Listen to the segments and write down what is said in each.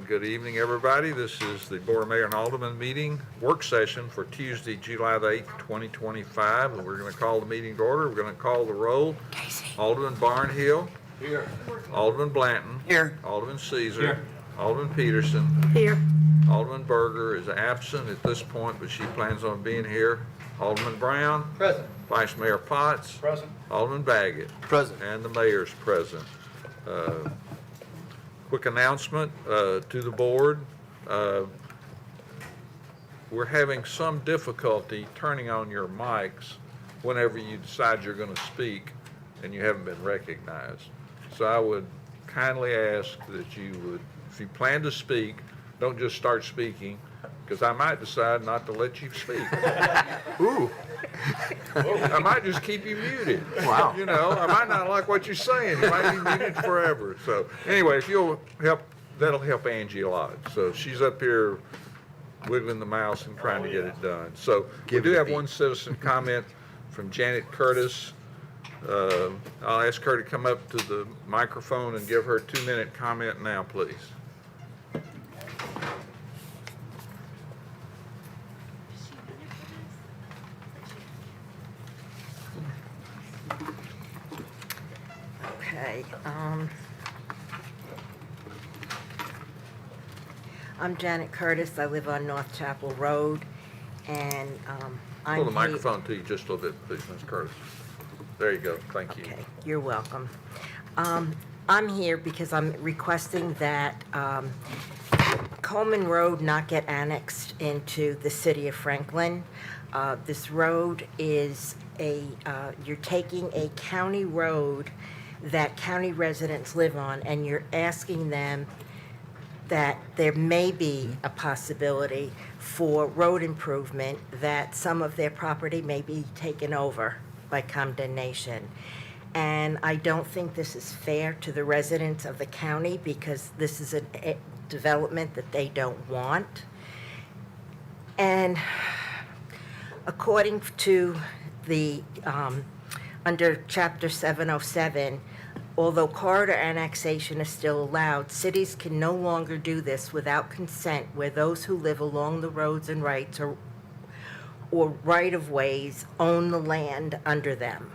Good evening, everybody. This is the Board of Mayor and Alderman meeting, work session for Tuesday, July the 8th, 2025. And we're going to call the meeting to order. We're going to call the roll. Alderman Barnhill. Here. Alderman Blanton. Here. Alderman Caesar. Here. Alderman Peterson. Here. Alderman Berger is absent at this point, but she plans on being here. Alderman Brown. Present. Vice Mayor Potts. Present. Alderman Baggett. Present. And the mayor's present. Quick announcement to the board. We're having some difficulty turning on your mics whenever you decide you're going to speak and you haven't been recognized. So I would kindly ask that you would, if you plan to speak, don't just start speaking, because I might decide not to let you speak. Ooh. I might just keep you muted. Wow. You know, I might not like what you're saying. You might be muted forever. So anyway, if you'll help, that'll help Angie a lot. So she's up here wiggling the mouse and trying to get it done. So we do have one citizen comment from Janet Curtis. I'll ask her to come up to the microphone and give her a 2-minute comment now, please. Okay. I'm Janet Curtis. I live on North Chapel Road, and I'm Pull the he- microphone to you just a little bit, please, Ms. Curtis. There you go. Thank you. Okay, you're welcome. I'm here because I'm requesting that Coleman Road not get annexed into the city of Franklin. This road is you're taking a county road that county residents live on, and you're asking them that there may be a possibility for road improvement, that some of their property may be taken over by condemnation. And I don't think this is fair to the residents of the county, because this is a development that they don't want. And according to the, under Chapter 707, although corridor annexation is still allowed, cities can no longer do this without consent where those who live along the roads and rights or right-of-ways own the land under them.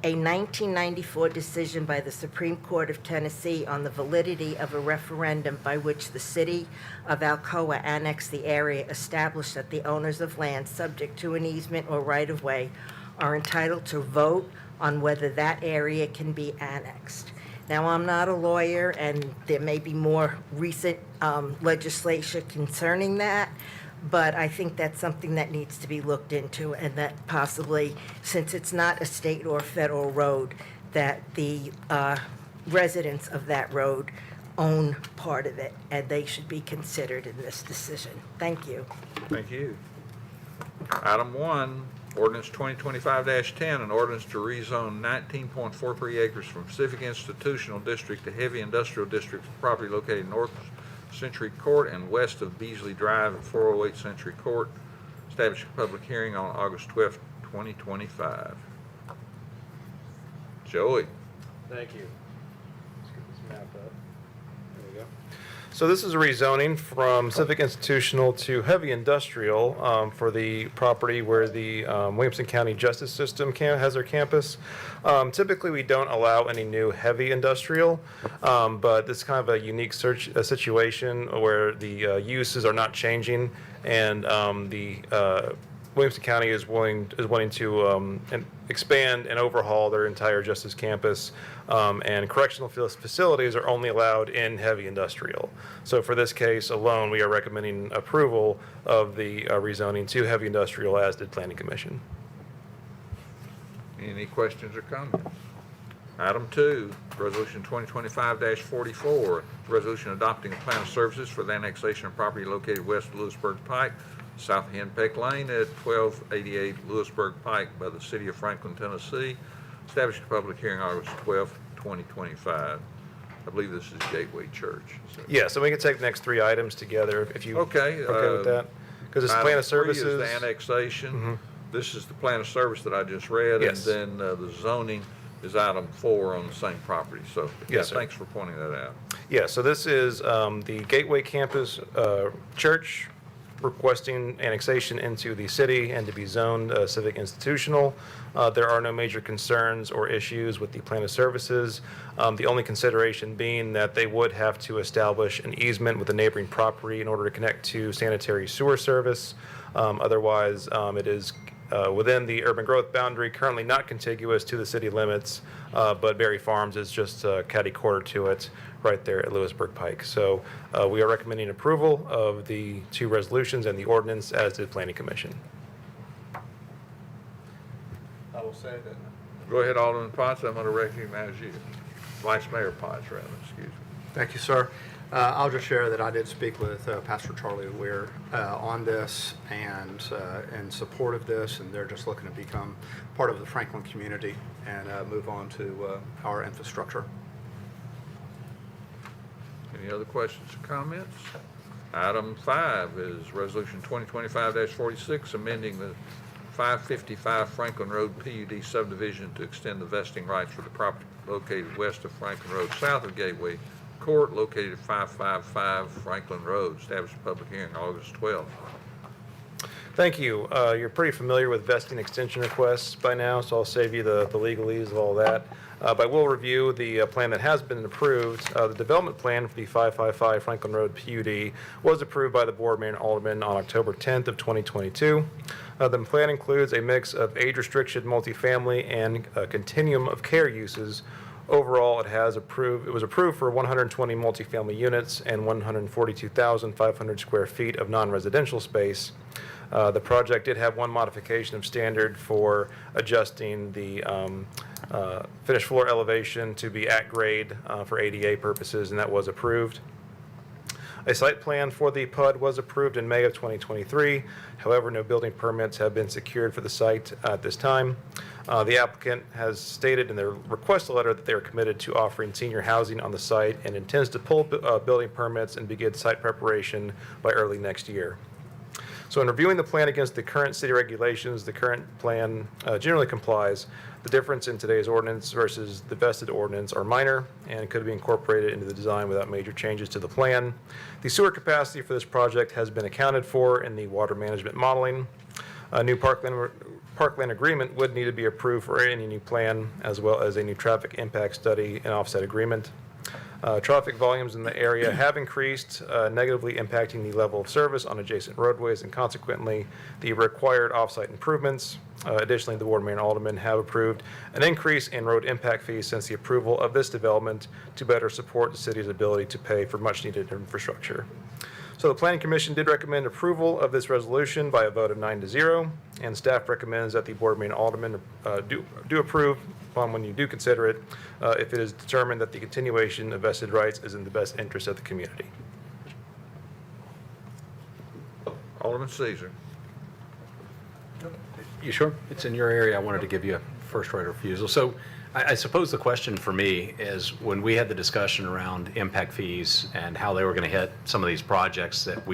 A 1994 decision by the Supreme Court of Tennessee on the validity of a referendum by which the city of Alcoa annexed the area established that the owners of land subject to an easement or right-of-way are entitled to vote on whether that area can be annexed. Now, I'm not a lawyer, and there may be more recent legislation concerning that, but I think that's something that needs to be looked into, and that possibly, since it's not a state or federal road, that the residents of that road own part of it, and they should be considered in this decision. Thank you. Thank you. Item 1, ordinance 2025-10, an ordinance to rezone 19.43 acres from Civic Institutional District to Heavy Industrial District for property located north Century Court and west of Beasley Drive at 408 Century Court. Establish a public hearing on August 12th, 2025. Joey. Thank you. Let's get this map up. There we go. So this is a rezoning from Civic Institutional to Heavy Industrial for the property where the Williamson County Justice System has their campus. Typically, we don't allow any new heavy industrial, but this is kind of a unique situation where the uses are not changing, and the Williamson County is wanting to expand and overhaul their entire Justice campus, and correctional facilities are only allowed in heavy industrial. So for this case alone, we are recommending approval of the rezoning to heavy industrial, as did Planning Commission. Any questions or comments? Item 2, resolution 2025-44, resolution adopting a plan of services for the annexation of property located west of Lewisburg Pike, south of Henpeck Lane at 1288 Lewisburg Pike by the city of Franklin, Tennessee. Established a public hearing August 12th, 2025. I believe this is Gateway Church. Yeah, so we can take the next 3 items together if you Okay. with that. Because it's plan Item of 3 services. is the annexation. Mhm. This is the plan of service that I just read. Yes. And then the zoning is item 4 on the same property. So, yeah, Yes, sir. thanks for pointing that out. Yeah, so this is the Gateway Campus Church requesting annexation into the city and to be zoned civic institutional. There are no major concerns or issues with the plan of services. The only consideration being that they would have to establish an easement with the neighboring property in order to connect to sanitary sewer service. Otherwise, it is within the urban growth boundary, currently not contiguous to the city limits, but Berry Farms is just catty corner to it, right there at Lewisburg Pike. So we are recommending approval of the two resolutions and the ordinance as did Planning Commission. I will say that. Go ahead, Alderman Potts, I'm going to recognize you. Vice Mayor Potts, rather, excuse me. Thank you, sir. I'll just share that I did speak with Pastor Charlie Weir on this and in support of this, and they're just looking to become part of the Franklin community and move on to our infrastructure. Any other questions or comments? Item 5 is Resolution 2025-46, amending the 555 Franklin Road PUD subdivision to extend the vesting rights for the property located west of Franklin Road, south of Gateway Court, located at 555 Franklin Road. Established a public hearing August 12th. Thank you. You're pretty familiar with vesting extension requests by now, so I'll save you the legalese of all that. But I will review the plan that has been approved. The development plan for the 555 Franklin Road PUD was approved by the Board of Mayor and Aldermen on October 10th of 2022. The plan includes a mix of age-restricted multifamily and a continuum of care uses. Overall, it was approved for 120 multifamily units and 142,500 square feet of non-residential space. The project did have one modification of standard for adjusting the finished floor elevation to be at grade for ADA purposes, and that was approved. A site plan for the PUD was approved in May of 2023. However, no building permits have been secured for the site at this time. The applicant has stated in their request letter that they are committed to offering senior housing on the site and intends to pull building permits and begin site preparation by early next year. So in reviewing the plan against the current city regulations, the current plan generally complies. The difference in today's ordinance versus the vested ordinance are minor and could be incorporated into the design without major changes to the plan. The sewer capacity for this project has been accounted for in the water management modeling. A new parkland agreement would need to be approved for any new plan, as well as a new traffic impact study and offset agreement. Traffic volumes in the area have increased, negatively impacting the level of service on adjacent roadways and consequently the required offsite improvements. Additionally, the Board of Mayor and Aldermen have approved an increase in road impact fees since the approval of this development to better support the city's ability to pay for much needed infrastructure. So the Planning Commission did recommend approval of this resolution by a vote of 9-0, and staff recommends that the Board of Mayor and Aldermen do approve upon when you do consider it, if it is determined that the continuation of vested rights is in the best interest of the community. Alderman Caesar. You sure? It's in your area. I wanted to give you a first right of refusal. So I suppose the question for me is when we had the discussion around impact fees and how they were going to hit some of these projects that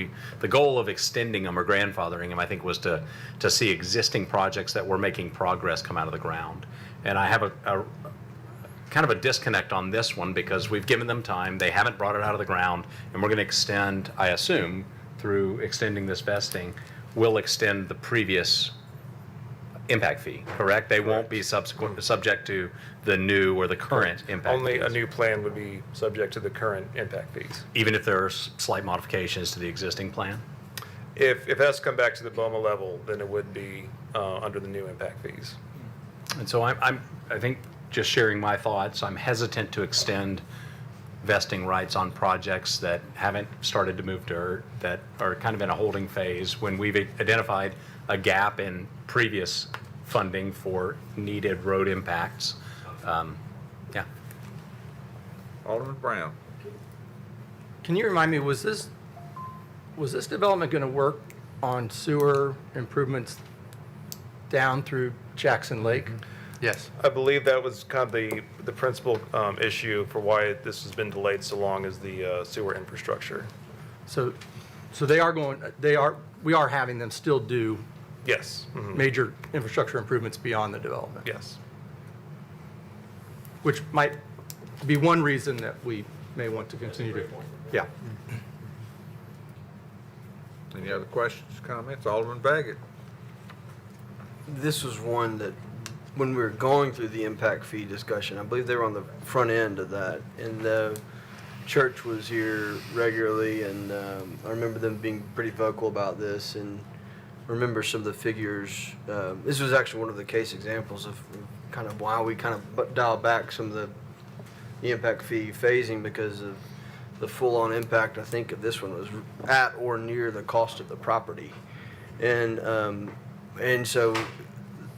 the goal of extending them or grandfathering them, I think, was to see existing projects that were making progress come out of the ground. And I have a kind of a disconnect on this one because we've given them time. They haven't brought it out of the ground, and we're going to extend, I assume, through extending this vesting, we'll extend the previous impact fee, correct? They won't be subject to the new or the current impact Only fees. a new plan would be subject to the current impact fees. Even if there's slight modifications to the existing plan? If it has to come back to the BOMA level, then it would be under the new impact fees. And so I think, just sharing my thoughts, I'm hesitant to extend vesting rights on projects that haven't started to move dirt, that are kind of in a holding phase when we've identified a gap in previous funding for needed road impacts. Yeah. Alderman Brown. Can you remind me, was this development going to work on sewer improvements down through Jackson Lake? Yes. I believe that was kind of the principal issue for why this has been delayed so long is the sewer infrastructure. So we are having them still do Yes. Mhm. major infrastructure improvements beyond the development, Yes. which might be one reason that we may want to continue to, yeah. Any other questions, comments? Alderman Baggett. This was one that, when we were going through the impact fee discussion, I believe they were on the front end of that, and the church was here regularly, and I remember them being pretty vocal about this, and remember some of the figures. This was actually one of the case examples of kind of why we kind of dialed back some of the impact fee phasing, because of the full-on impact, I think, of this one was at or near the cost of the property. And so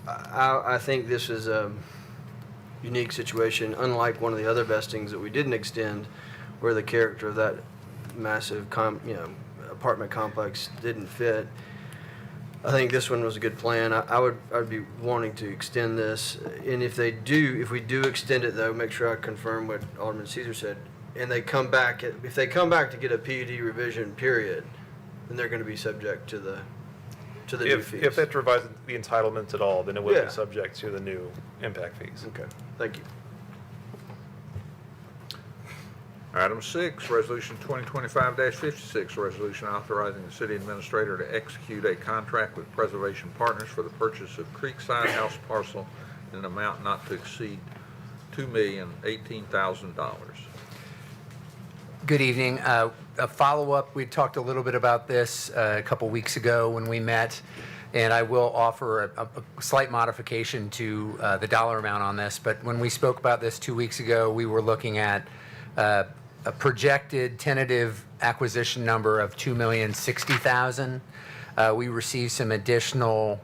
I think this is a unique situation, unlike one of the other vestings that we didn't extend, where the character of that massive apartment complex didn't fit. I think this one was a good plan. I'd be wanting to extend this, and if we do extend it, though, make sure I confirm what Alderman Caesar said, and they come back, if they come back to get a PUD revision, period, then they're going to be subject to the new fees. If it revises the entitlements at all, then it would Yeah. be subject to the new impact fees. Okay, thank you. Item 6, Resolution 2025-56, resolution authorizing the city administrator to execute a contract with Preservation Partners for the purchase of Creekside House parcel in an amount not to exceed $2,018,000. Good evening. A follow-up, we talked a little bit about this a couple weeks ago when we met, and I will offer a slight modification to the dollar amount on this. But when we spoke about this 2 weeks ago, we were looking at a projected tentative acquisition number of $2,060,000. We received some additional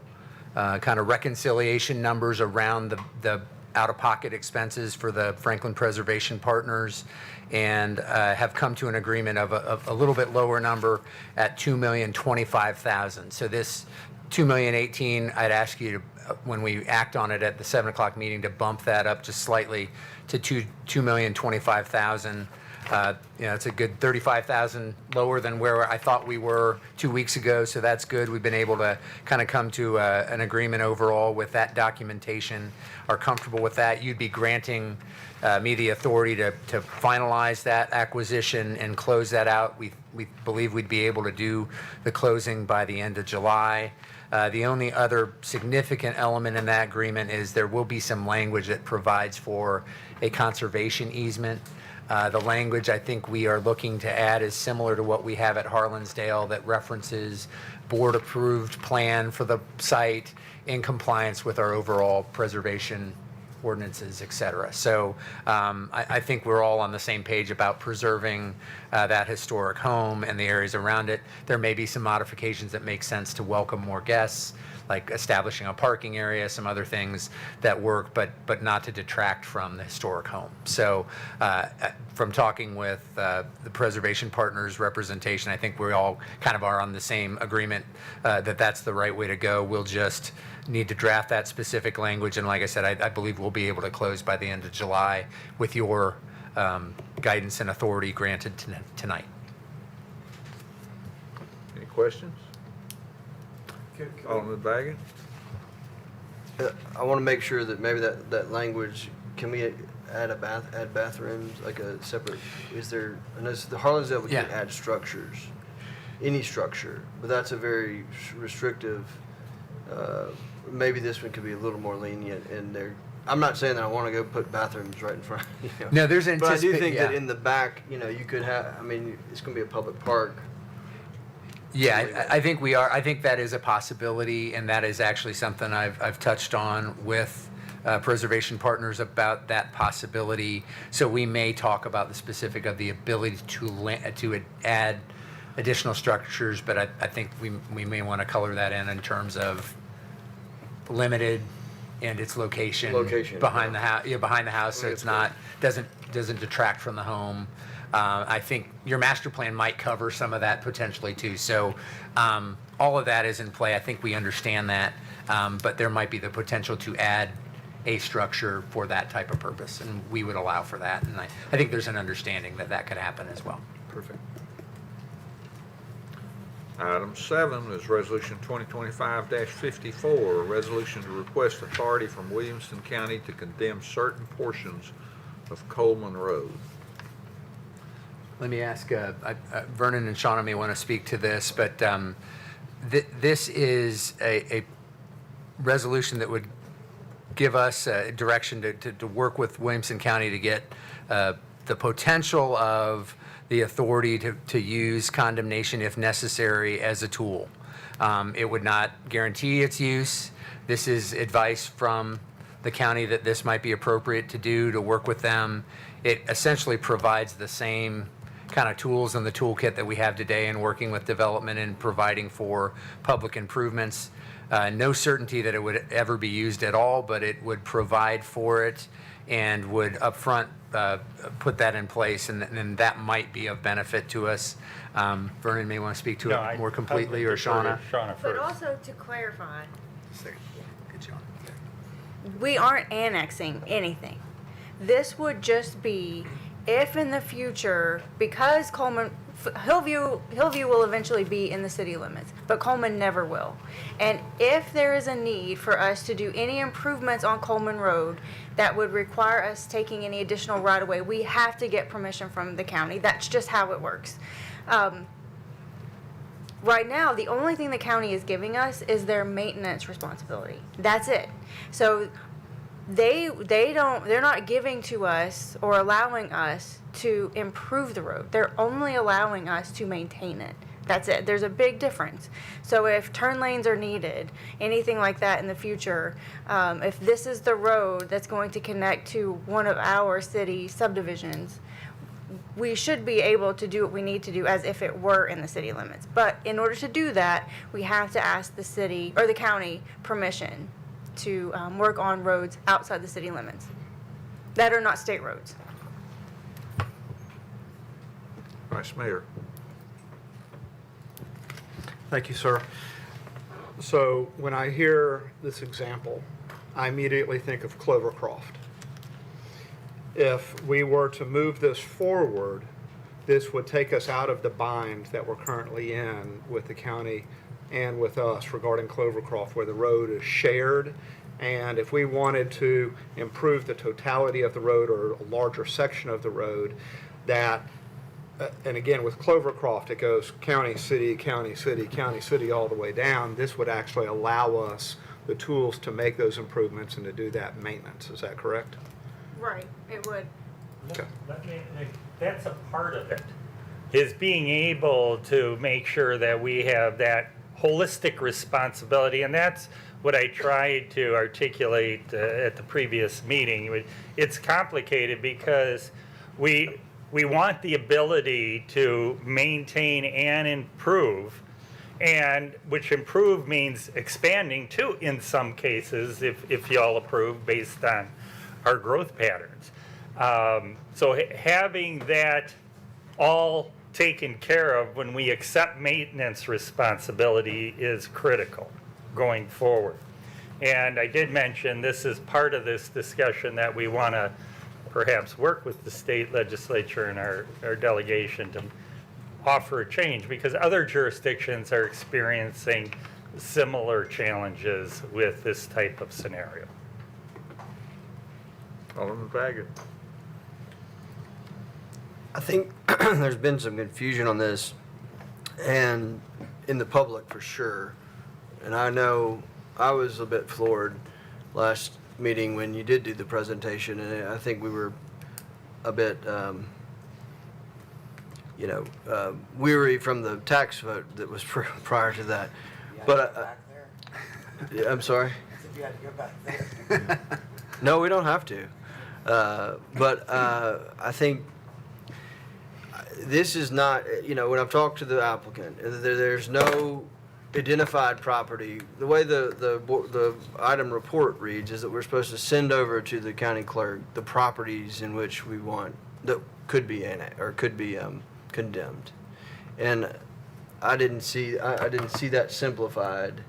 kind of reconciliation numbers around the out-of-pocket expenses for the Franklin Preservation Partners, and have come to an agreement of a little bit lower number at $2,025,000. So this $2,018,000, I'd ask you to, when we act on it at the 7 o'clock meeting, to bump that up just slightly to $2,025,000. It's a good $35,000 lower than where I thought we were 2 weeks ago, so that's good. We've been able to kind of come to an agreement overall with that documentation, are comfortable with that. You'd be granting me the authority to finalize that acquisition and close that out. We believe we'd be able to do the closing by the end of July. The only other significant element in that agreement is there will be some language that provides for a conservation easement. The language I think we are looking to add is similar to what we have at Harlansdale, that references board-approved plan for the site in compliance with our overall preservation ordinances, et cetera. So I think we're all on the same page about preserving that historic home and the areas around it. There may be some modifications that make sense to welcome more guests, like establishing a parking area, some other things that work, but not to detract from the historic home. So from talking with the Preservation Partners representation, I think we all kind of are on the same agreement that that's the right way to go. We'll just need to draft that specific language, and like I said, I believe we'll be able to close by the end of July with your guidance and authority granted tonight. Any questions? Alderman Baggett? I want to make sure that maybe that language, can we add bathrooms, like a separate, is there, I know the Harlansdale, we can Yeah. add structures, any structure, but that's a very restrictive, maybe this one could be a little more lenient in there. I'm not saying that I want to go put bathrooms right in front, No, there's But I do think that yeah. in the back, you could have, I mean, it's going to be a public park. Yeah, I think we are. I think that is a possibility, and that is actually something I've touched on with Preservation Partners about that possibility. So we may talk about the specific of the ability to add additional structures, but I think we may want to color that in terms of limited and its location behind the house. Behind the house, so it's not doesn't detract from the home. I think your master plan might cover some of that potentially too. So all of that is in play. I think we understand that, but there might be the potential to add a structure for that type of purpose, and we would allow for that. And I think there's an understanding that that could happen as well. Perfect. Item 7 is Resolution 2025-54, a resolution to request authority from Williamson County to condemn certain portions of Coleman Road. Let me ask, Vernon and Shauna may want to speak to this, but this is a resolution that would give us direction to work with Williamson County to get the potential of the authority to use condemnation if necessary as a tool. It would not guarantee its use. This is advice from the county that this might be appropriate to do, to work with them. It essentially provides the same kind of tools in the toolkit that we have today in working with development and providing for public improvements. No certainty that it would ever be used at all, but it would provide for it and would upfront put that in place, and that might be of benefit to us. Vernon may want to speak to No, it more completely, or defer to Shauna. Shauna But first. also to clarify, Good, Shauna. we aren't annexing anything. This would just be if in the future, because Hillview will eventually be in the city limits, but Coleman never will. And if there is a need for us to do any improvements on Coleman Road that would require us taking any additional right-of-way, we have to get permission from the county. That's just how it works. Right now, the only thing the county is giving us is their maintenance responsibility. That's it. So they're not giving to us or allowing us to improve the road. They're only allowing us to maintain it. That's it. There's a big difference. So if turn lanes are needed, anything like that in the future, if this is the road that's going to connect to one of our city subdivisions, we should be able to do what we need to do as if it were in the city limits. But in order to do that, we have to ask the city or the county permission to work on roads outside the city limits that are not state roads. Vice Mayor. Thank you, sir. So when I hear this example, I immediately think of Clovercroft. If we were to move this forward, this would take us out of the bind that we're currently in with the county and with us regarding Clovercroft, where the road is shared. And if we wanted to improve the totality of the road or a larger section of the road, that and again, with Clovercroft, it goes county, city, county, city, county, city, all the way down. This would actually allow us the tools to make those improvements and to do that maintenance. Is that correct? Right, it would. Okay. That's a part of it, is being able to make sure that we have that holistic responsibility. And that's what I tried to articulate at the previous meeting. It's complicated because we want the ability to maintain and improve, and which improve means expanding too in some cases, if y'all approve based on our growth patterns. So having that all taken care of when we accept maintenance responsibility is critical going forward. And I did mention this is part of this discussion that we want to perhaps work with the state legislature and our delegation to offer a change, because other jurisdictions are experiencing similar challenges with this type of scenario. Alderman Baggett. I think there's been some confusion on this, and in the public for sure. And I know I was a bit floored last meeting when you did do the presentation, and I think we were a bit, weary from the tax vote that was prior to that. But yeah, I'm sorry. You had to go back there. No, we don't have to. But I think this is not, when I've talked to the applicant, there's no identified property. The way the item report reads is that we're supposed to send over to the county clerk the properties in which we want, that could be annexed or could be condemned. And I didn't see that simplified.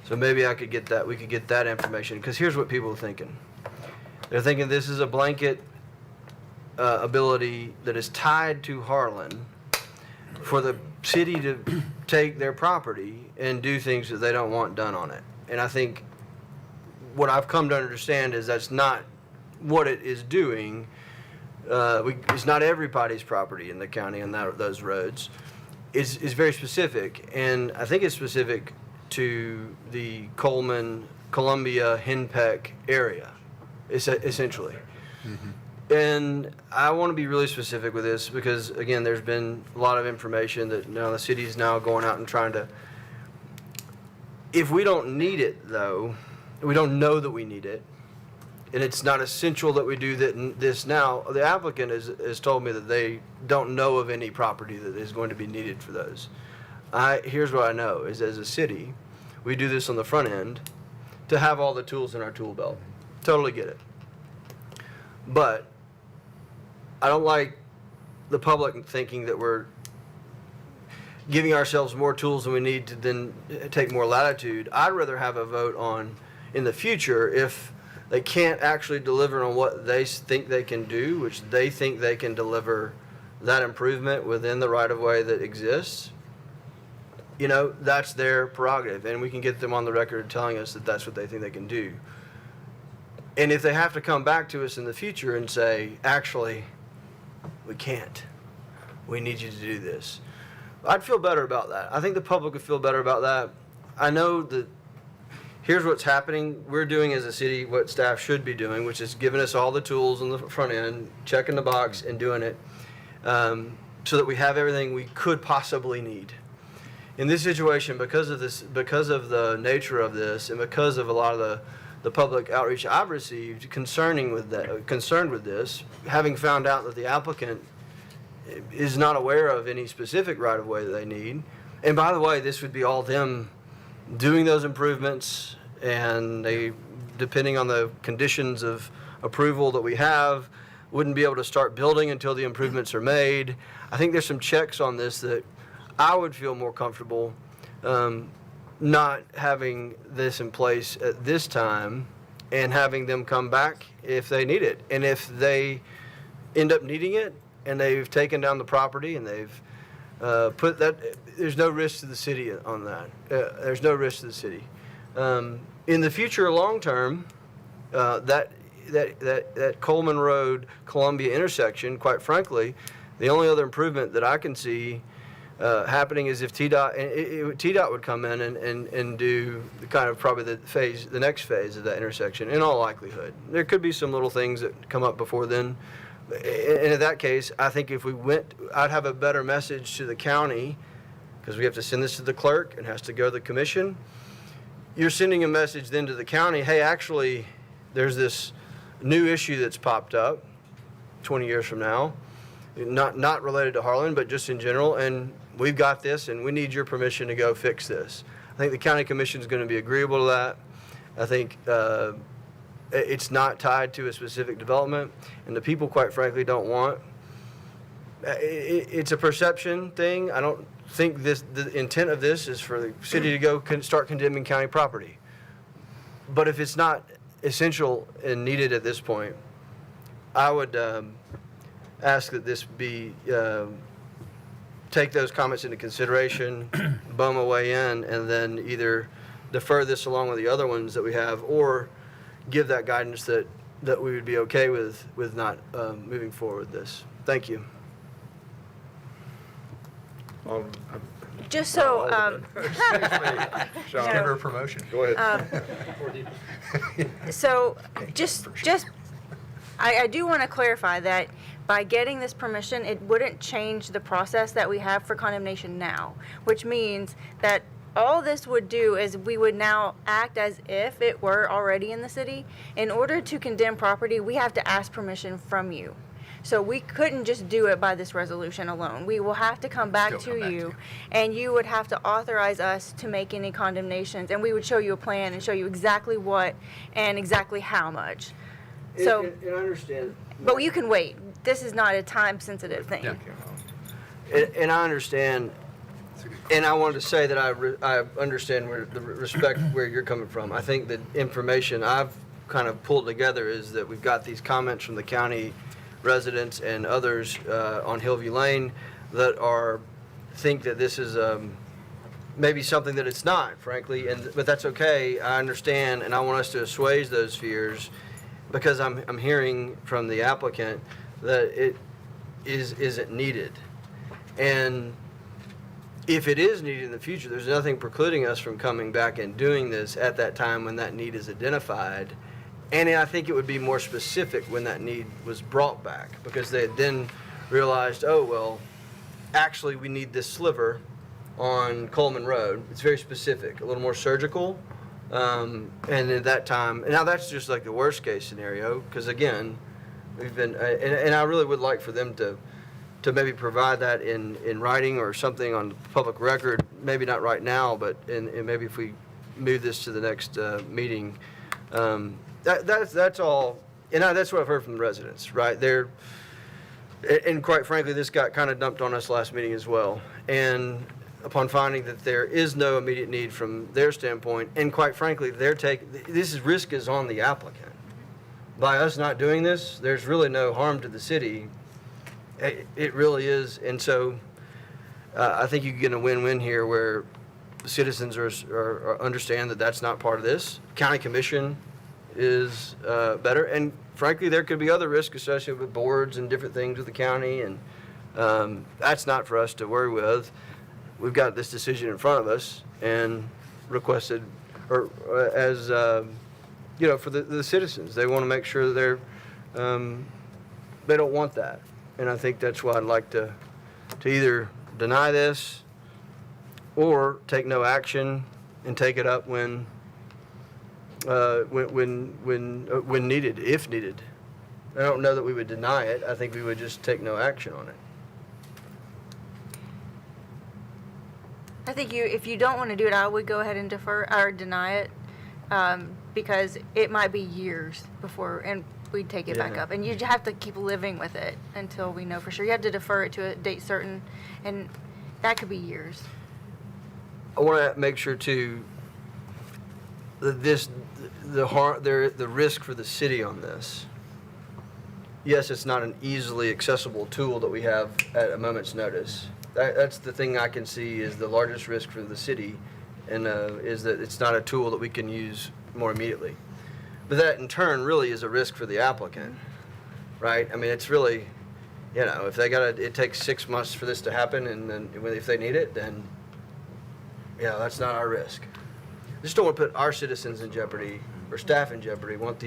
So maybe we could get that information, because here's what people are thinking. They're thinking this is a blanket ability that is tied to Harlan for the city to take their property and do things that they don't want done on it. And I think what I've come to understand is that's not what it is doing. It's not everybody's property in the county and those roads. Is very specific, and I think it's specific to the Coleman, Columbia, Henpeck area, essentially. And I want to be really specific with this because, again, there's been a lot of information that now the city is now going out and trying to. If we don't need it, though, we don't know that we need it, and it's not essential that we do this now. The applicant has told me that they don't know of any property that is going to be needed for those. Here's what I know is as a city, we do this on the front end to have all the tools in our tool belt. Totally get it. But I don't like the public thinking that we're giving ourselves more tools than we need to then take more latitude. I'd rather have a vote on in the future if they can't actually deliver on what they think they can do, which they think they can deliver that improvement within the right-of-way that exists. You know, that's their prerogative, and we can get them on the record telling us that that's what they think they can do. And if they have to come back to us in the future and say, actually, we can't, we need you to do this, I'd feel better about that. I think the public would feel better about that. I know that here's what's happening. We're doing as a city what staff should be doing, which is giving us all the tools on the front end, checking the box and doing it so that we have everything we could possibly need. In this situation, because of the nature of this and because of a lot of the public outreach I've received concerned with this, having found out that the applicant is not aware of any specific right-of-way that they need. And by the way, this would be all them doing those improvements, and they, depending on the conditions of approval that we have, wouldn't be able to start building until the improvements are made. I think there's some checks on this that I would feel more comfortable not having this in place at this time and having them come back if they need it. And if they end up needing it and they've taken down the property and they've put that, there's no risk to the city on that. There's no risk to the city. In the future, long term, that Coleman Road Columbia intersection, quite frankly, the only other improvement that I can see happening is if TDOT would come in and do the kind of probably the next phase of that intersection. In all likelihood, there could be some little things that come up before then. And in that case, I think if we went, I'd have a better message to the county, because we have to send this to the clerk and has to go to the commission. You're sending a message then to the county, hey, actually, there's this new issue that's popped up 20 years from now, not related to Harlan, but just in general, and we've got this, and we need your permission to go fix this. I think the county commission is going to be agreeable to that. I think it's not tied to a specific development, and the people, quite frankly, don't want. It's a perception thing. I don't think the intent of this is for the city to go start condemning county property. But if it's not essential and needed at this point, I would ask that this be take those comments into consideration, bum a way in, and then either defer this along with the other ones that we have, or give that guidance that we would be okay with not moving forward with this. Thank you. Just so, Sean, Give her a promotion. go ahead. so just I do want to clarify that by getting this permission, it wouldn't change the process that we have for condemnation now, which means that all this would do is we would now act as if it were already in the city. In order to condemn property, we have to ask permission from you. So we couldn't just do it by this resolution alone. We will have to come back to you, and you would have to authorize us to make any condemnations, and we would show you a plan and show you exactly what and exactly how much. So, and I understand. but you can wait. This is not a time-sensitive thing. And I understand, and I wanted to say that I understand where you're coming from. I think the information I've kind of pulled together is that we've got these comments from the county residents and others on Hillview Lane that think that this is maybe something that it's not, frankly, but that's okay. I understand, and I want us to assuage those fears, because I'm hearing from the applicant that it isn't needed. And if it is needed in the future, there's nothing precluding us from coming back and doing this at that time when that need is identified. And I think it would be more specific when that need was brought back, because they had then realized, oh, well, actually we need this sliver on Coleman Road. It's very specific, a little more surgical. And at that time, and now that's just like the worst case scenario, because again, we've been, and I really would like for them to maybe provide that in writing or something on public record, maybe not right now, but and maybe if we move this to the next meeting. That's all, and that's what I've heard from the residents, right? And quite frankly, this got kind of dumped on us last meeting as well. And upon finding that there is no immediate need from their standpoint, and quite frankly, this risk is on the applicant. By us not doing this, there's really no harm to the city. It really is, and so I think you can get a win-win here where the citizens are understand that that's not part of this. County Commission is better, and frankly, there could be other risks associated with boards and different things with the county, and that's not for us to worry with. We've got this decision in front of us and requested, or as for the citizens, they want to make sure that they don't want that, and I think that's why I'd like to either deny this or take no action and take it up when needed, if needed. I don't know that we would deny it. I think we would just take no action on it. I think if you don't want to do it, I would go ahead and defer or deny it, because it might be years before, and we'd take it back Yeah. up. And you'd have to keep living with it until we know for sure. You have to defer it to a date certain, and that could be years. I want to make sure too that the risk for the city on this. Yes, it's not an easily accessible tool that we have at a moment's notice. That's the thing I can see is the largest risk for the city, and is that it's not a tool that we can use more immediately. But that in turn really is a risk for the applicant, right? I mean, it's really, if it takes 6 months for this to happen, and then if they need it, then that's not our risk. Just don't want to put our citizens in jeopardy or staff in jeopardy. Want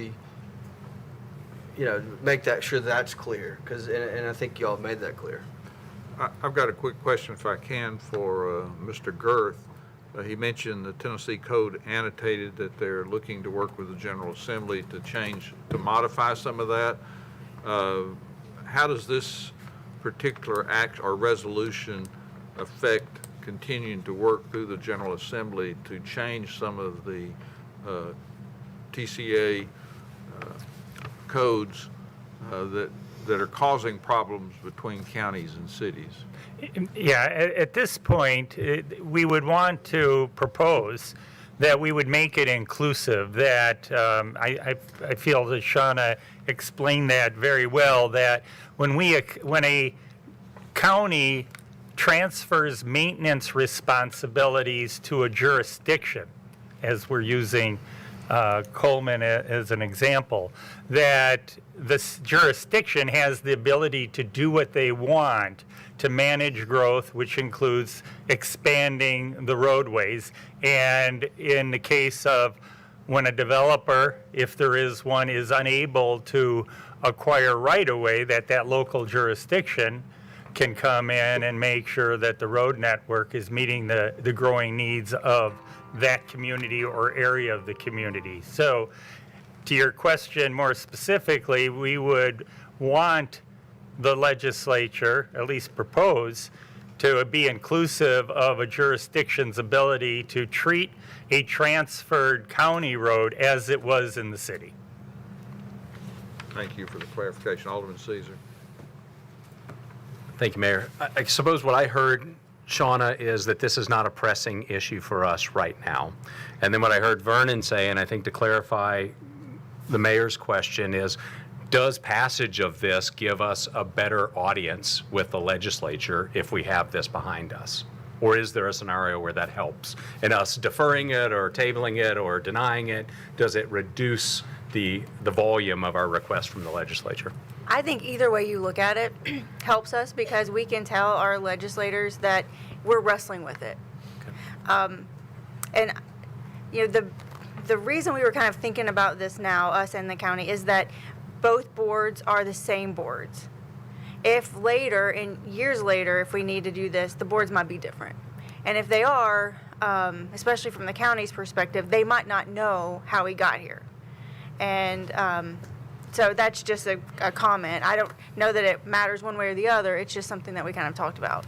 make that sure that's clear, and I think y'all have made that clear. I've got a quick question, if I can, for Mr. Girth. He mentioned the Tennessee Code annotated that they're looking to work with the General Assembly to modify some of that. How does this particular act or resolution affect continuing to work through the General Assembly to change some of the TCA codes that are causing problems between counties and cities? Yeah, at this point, we would want to propose that we would make it inclusive, that I feel that Shauna explained that very well, that when a county transfers maintenance responsibilities to a jurisdiction, as we're using Coleman as an example, that this jurisdiction has the ability to do what they want to manage growth, which includes expanding the roadways. And in the case of when a developer, if there is one, is unable to acquire right-of-way, that local jurisdiction can come in and make sure that the road network is meeting the growing needs of that community or area of the community. So to your question more specifically, we would want the legislature, at least propose, to be inclusive of a jurisdiction's ability to treat a transferred county road as it was in the city. Thank you for the clarification. Alderman Caesar. Thank you, Mayor. I suppose what I heard, Shauna, is that this is not a pressing issue for us right now. And then what I heard Vernon say, and I think to clarify the mayor's question, is does passage of this give us a better audience with the legislature if we have this behind us? Or is there a scenario where that helps? And us deferring it or tabling it or denying it, does it reduce the volume of our request from the legislature? I think either way you look at it helps us because we can tell our legislators that we're wrestling with it. And you know, the reason we were kind of thinking about this now, us and the county, is that both boards are the same boards. If later, in years later, if we need to do this, the boards might be different. And if they are, especially from the county's perspective, they might not know how we got here. And so that's just a comment. I don't know that it matters one way or the other. It's just something that we kind of talked about.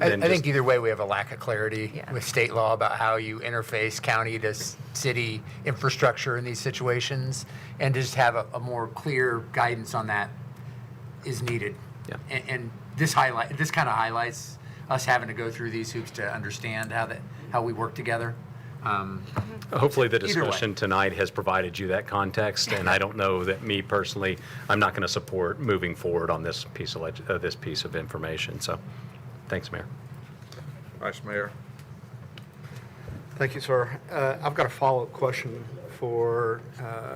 I Then think just- either way, we have a lack of clarity Yeah. with state law about how you interface county to city infrastructure in these situations, and just have a more clear guidance on that is needed. Yeah. And this kind of highlights us having to go through these hoops to understand how we work together. Hopefully, the Either way. discussion tonight has provided you that context, and I don't know that me personally, I'm not going to support moving forward on this piece of information. So, thanks, Mayor. Vice Mayor. Thank you, sir. I've got a follow-up question for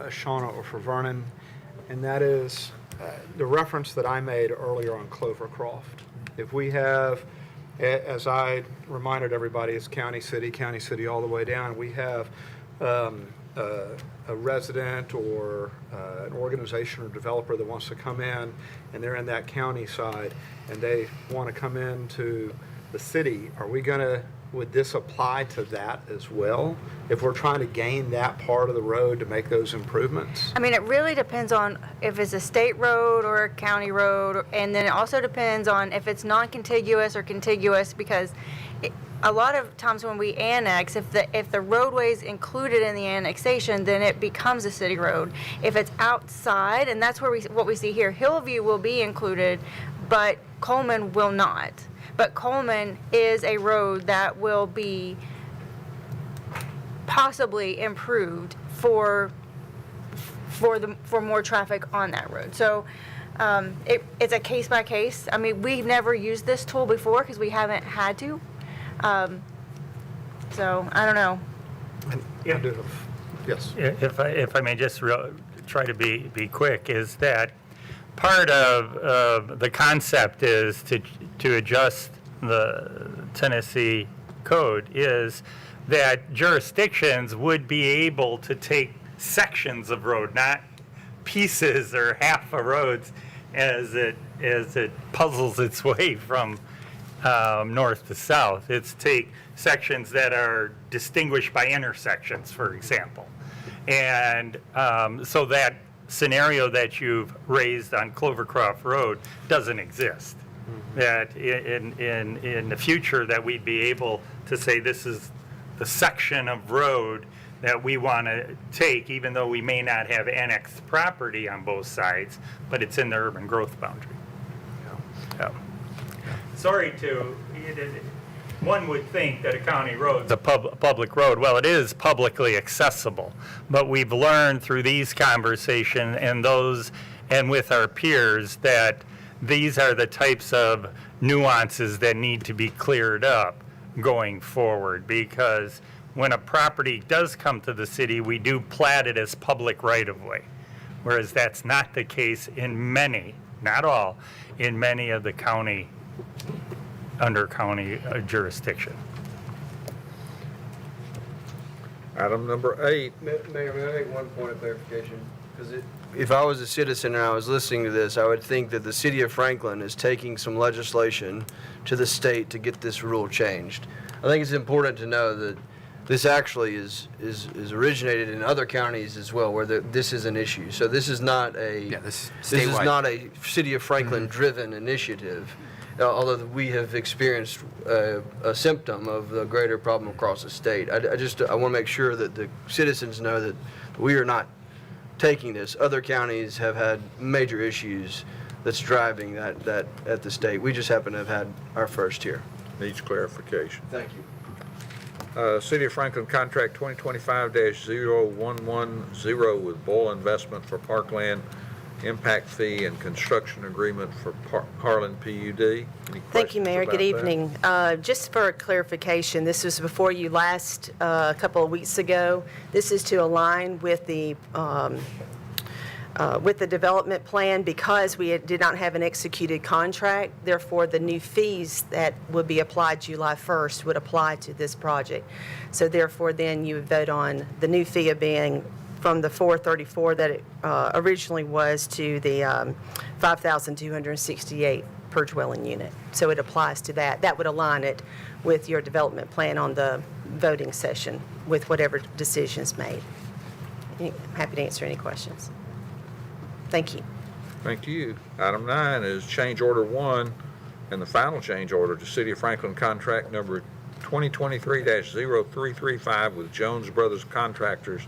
Shauna or for Vernon, and that is the reference that I made earlier on Clovercroft. If we have, as I reminded everybody, it's county, city all the way down, we have a resident or an organization or developer that wants to come in, and they're in that county side, and they want to come into the city, would this apply to that as well? If we're trying to gain that part of the road to make those improvements? I mean, it really depends on if it's a state road or a county road, and then it also depends on if it's non-contiguous or contiguous, because a lot of times when we annex, if the roadway is included in the annexation, then it becomes a city road. If it's outside, and that's where what we see here, Hillview will be included, but Coleman will not. But Coleman is a road that will be possibly improved for more traffic on that road. So it's a case by case. I mean, we've never used this tool before because we haven't had to. So I don't know. I do have- Yes. If I may just try to be quick, is that part of the concept is to adjust the Tennessee code is that jurisdictions would be able to take sections of road, not pieces or half of roads, as it puzzles its way from north to south. It's take sections that are distinguished by intersections, for example. And so that scenario that you've raised on Clovercroft Road doesn't exist. That in the future that we'd be able to say this is the section of road that we want to take, even though we may not have annexed property on both sides, but it's in the urban growth boundary. Yeah. Sorry one would think that a county road's a public road. Well, it is publicly accessible, but we've learned through these conversations and with our peers that these are the types of nuances that need to be cleared up going forward, because when a property does come to the city, we do plat it as public right-of-way, whereas that's not the case in many, not all, in many of the county under county jurisdiction. Item number 8. Mayor, may I make one point of clarification? Because if I was a citizen and I was listening to this, I would think that the city of Franklin is taking some legislation to the state to get this rule changed. I think it's important to know that this actually is originated in other counties as well, where this is an issue. So this is not this is statewide. not a city of Franklin driven initiative. Although we have experienced a symptom of the greater problem across the state. I want to make sure that the citizens know that we are not taking this. Other counties have had major issues that's driving that at the state. We just happen to have had our first here. Needs clarification. Thank you. City of Franklin Contract 2025-0110 with Boyle Investment for Parkland Impact Fee and Construction Agreement for Harlan PUD. Any Thank you, questions Mayor. about Good that? evening. Just for clarification, this was before you last, a couple of weeks ago. This is to align with the with the development plan, because we did not have an executed contract, therefore the new fees that would be applied July 1st would apply to this project. So therefore, then you would vote on the new fee of being from the $434 that it originally was to the $5,268 per dwelling unit. So it applies to that. That would align it with your development plan on the voting session with whatever decisions made. I'm happy to answer any questions. Thank you. Thank you. Item 9 is change order 1 and the final change order to City of Franklin contract number 2023-0335 with Jones Brothers Contractors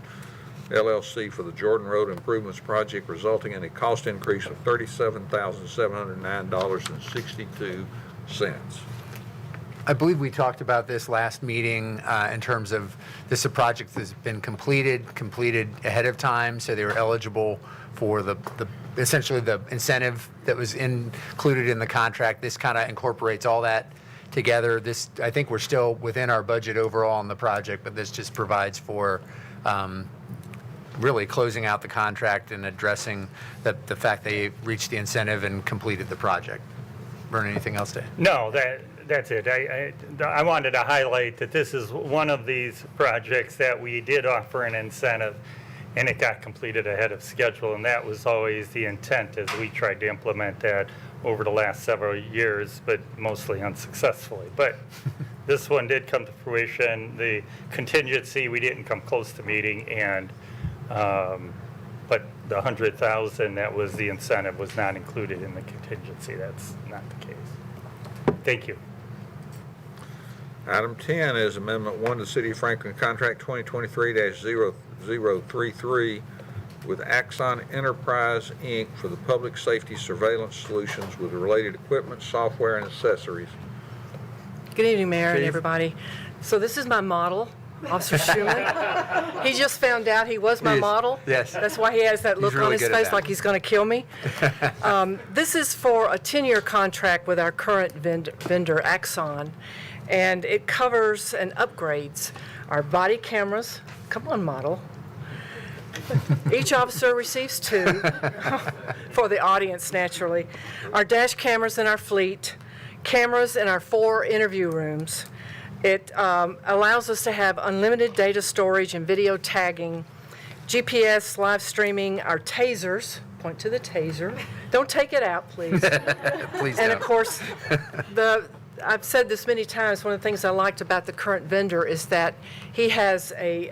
LLC for the Jordan Road Improvements Project, resulting in a cost increase of $37,709.62. I believe we talked about this last meeting in terms of this is a project that's been completed ahead of time, so they were eligible for the essentially the incentive that was included in the contract. This kind of incorporates all that together. This, I think we're still within our budget overall on the project, but this just provides for really closing out the contract and addressing the fact they reached the incentive and completed the project. Vernon, anything else to add? No, that's it. I wanted to highlight that this is one of these projects that we did offer an incentive, and it got completed ahead of schedule, and that was always the intent as we tried to implement that over the last several years, but mostly unsuccessfully. But this one did come to fruition. The contingency, we didn't come close to meeting, and but the $100,000 that was the incentive was not included in the contingency. That's not the case. Thank you. Item 10 is Amendment 1 to City of Franklin Contract 2023-0033 with Axon Enterprise, Inc. for the public safety surveillance solutions with related equipment, software, and accessories. Good evening, Mayor and Chief. everybody. So this is my model, Officer Schuman. He just found out he was my Yes. model. Yes. That's why he has that look really on his good at face that. like he's going to kill me. This is for a 10-year contract with our current vendor, Axon, and it covers and upgrades our body cameras. Come on, model. Each officer receives 2 for the audience, naturally. Our dash cameras in our fleet, cameras in our 4 interview rooms. It allows us to have unlimited data storage and video tagging, GPS live streaming, our tasers. Point to the taser. Don't take it out, please. Please And don't. of course, I've said this many times, one of the things I liked about the current vendor is that he has a,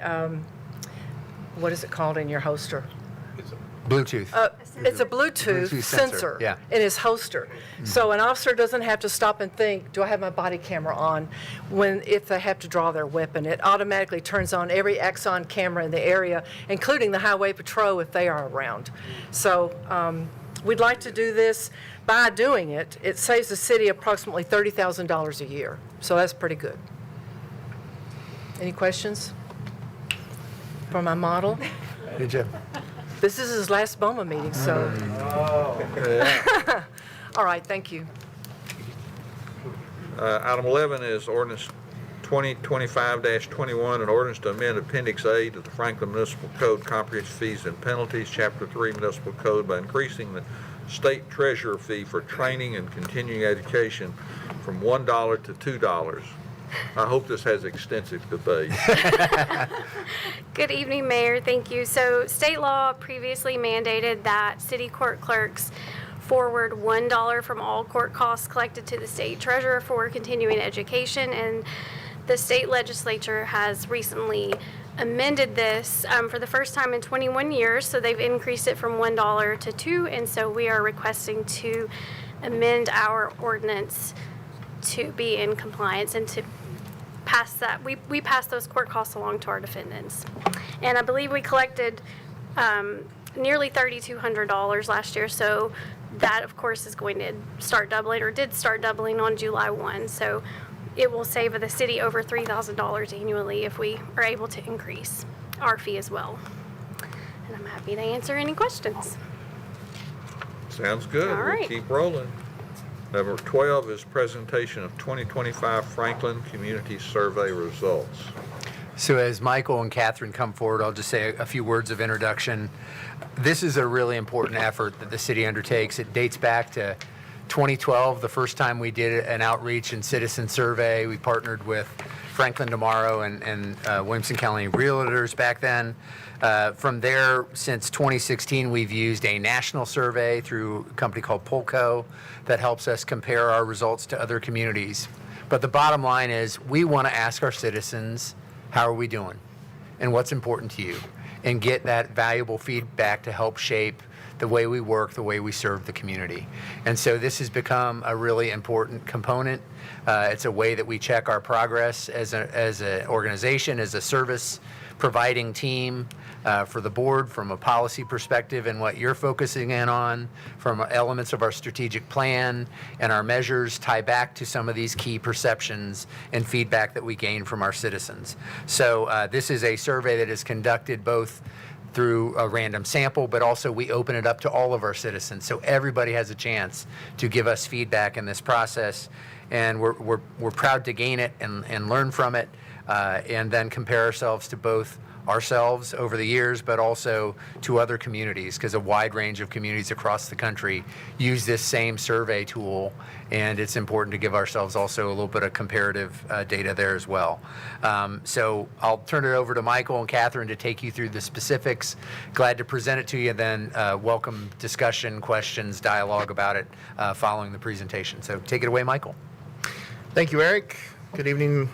what is it called in your holster? Bluetooth. It's a Bluetooth Bluetooth sensor sensor, yeah. in his holster. So an officer doesn't have to stop and think, do I have my body camera on? If they have to draw their weapon, it automatically turns on every Axon camera in the area, including the highway patrol if they are around. So we'd like to do this. By doing it, it saves the city approximately $30,000 a year. So that's pretty good. Any questions for my model? Good job. This is his last BOMA meeting, so. All right, thank you. Item 11 is ordinance 2025-21, an ordinance to amend Appendix A to the Franklin Municipal Code Comprehensive Fees and Penalties, Chapter 3 Municipal Code by increasing the state treasurer fee for training and continuing education from $1 to $2. I hope this has extensive debate. Good evening, Mayor. Thank you. So state law previously mandated that city court clerks forward $1 from all court costs collected to the state treasurer for continuing education, and the state legislature has recently amended this for the first time in 21 years. So they've increased it from $1 to $2, and so we are requesting to amend our ordinance to be in compliance and to pass that. We pass those court costs along to our defendants. And I believe we collected nearly $3,200 last year, so that, of course, is going to start doubling, or did start doubling on July 1. So it will save the city over $3,000 annually if we are able to increase our fee as well. And I'm happy to answer any questions. Sounds good. All We'll right. keep rolling. Number 12 is presentation of 2025 Franklin Community Survey results. So as Michael and Catherine come forward, I'll just say a few words of introduction. This is a really important effort that the city undertakes. It dates back to 2012, the first time we did an outreach and citizen survey. We partnered with Franklin Tomorrow and Williamson County Realtors back then. From there, since 2016, we've used a national survey through a company called Polco that helps us compare our results to other communities. But the bottom line is we want to ask our citizens, how are we doing? And what's important to you? And get that valuable feedback to help shape the way we work, the way we serve the community. And so this has become a really important component. It's a way that we check our progress as an organization, as a service providing team for the board from a policy perspective and what you're focusing in on, from elements of our strategic plan, and our measures tie back to some of these key perceptions and feedback that we gain from our citizens. So this is a survey that is conducted both through a random sample, but also we open it up to all of our citizens. So everybody has a chance to give us feedback in this process. And we're proud to gain it and learn from it, and then compare ourselves to both ourselves over the years, but also to other communities, because a wide range of communities across the country use this same survey tool, and it's important to give ourselves also a little bit of comparative data there as well. So I'll turn it over to Michael and Catherine to take you through the specifics. Glad to present it to you, then welcome discussion, questions, dialogue about it following the presentation. So take it away, Michael. Thank you, Eric. Good evening,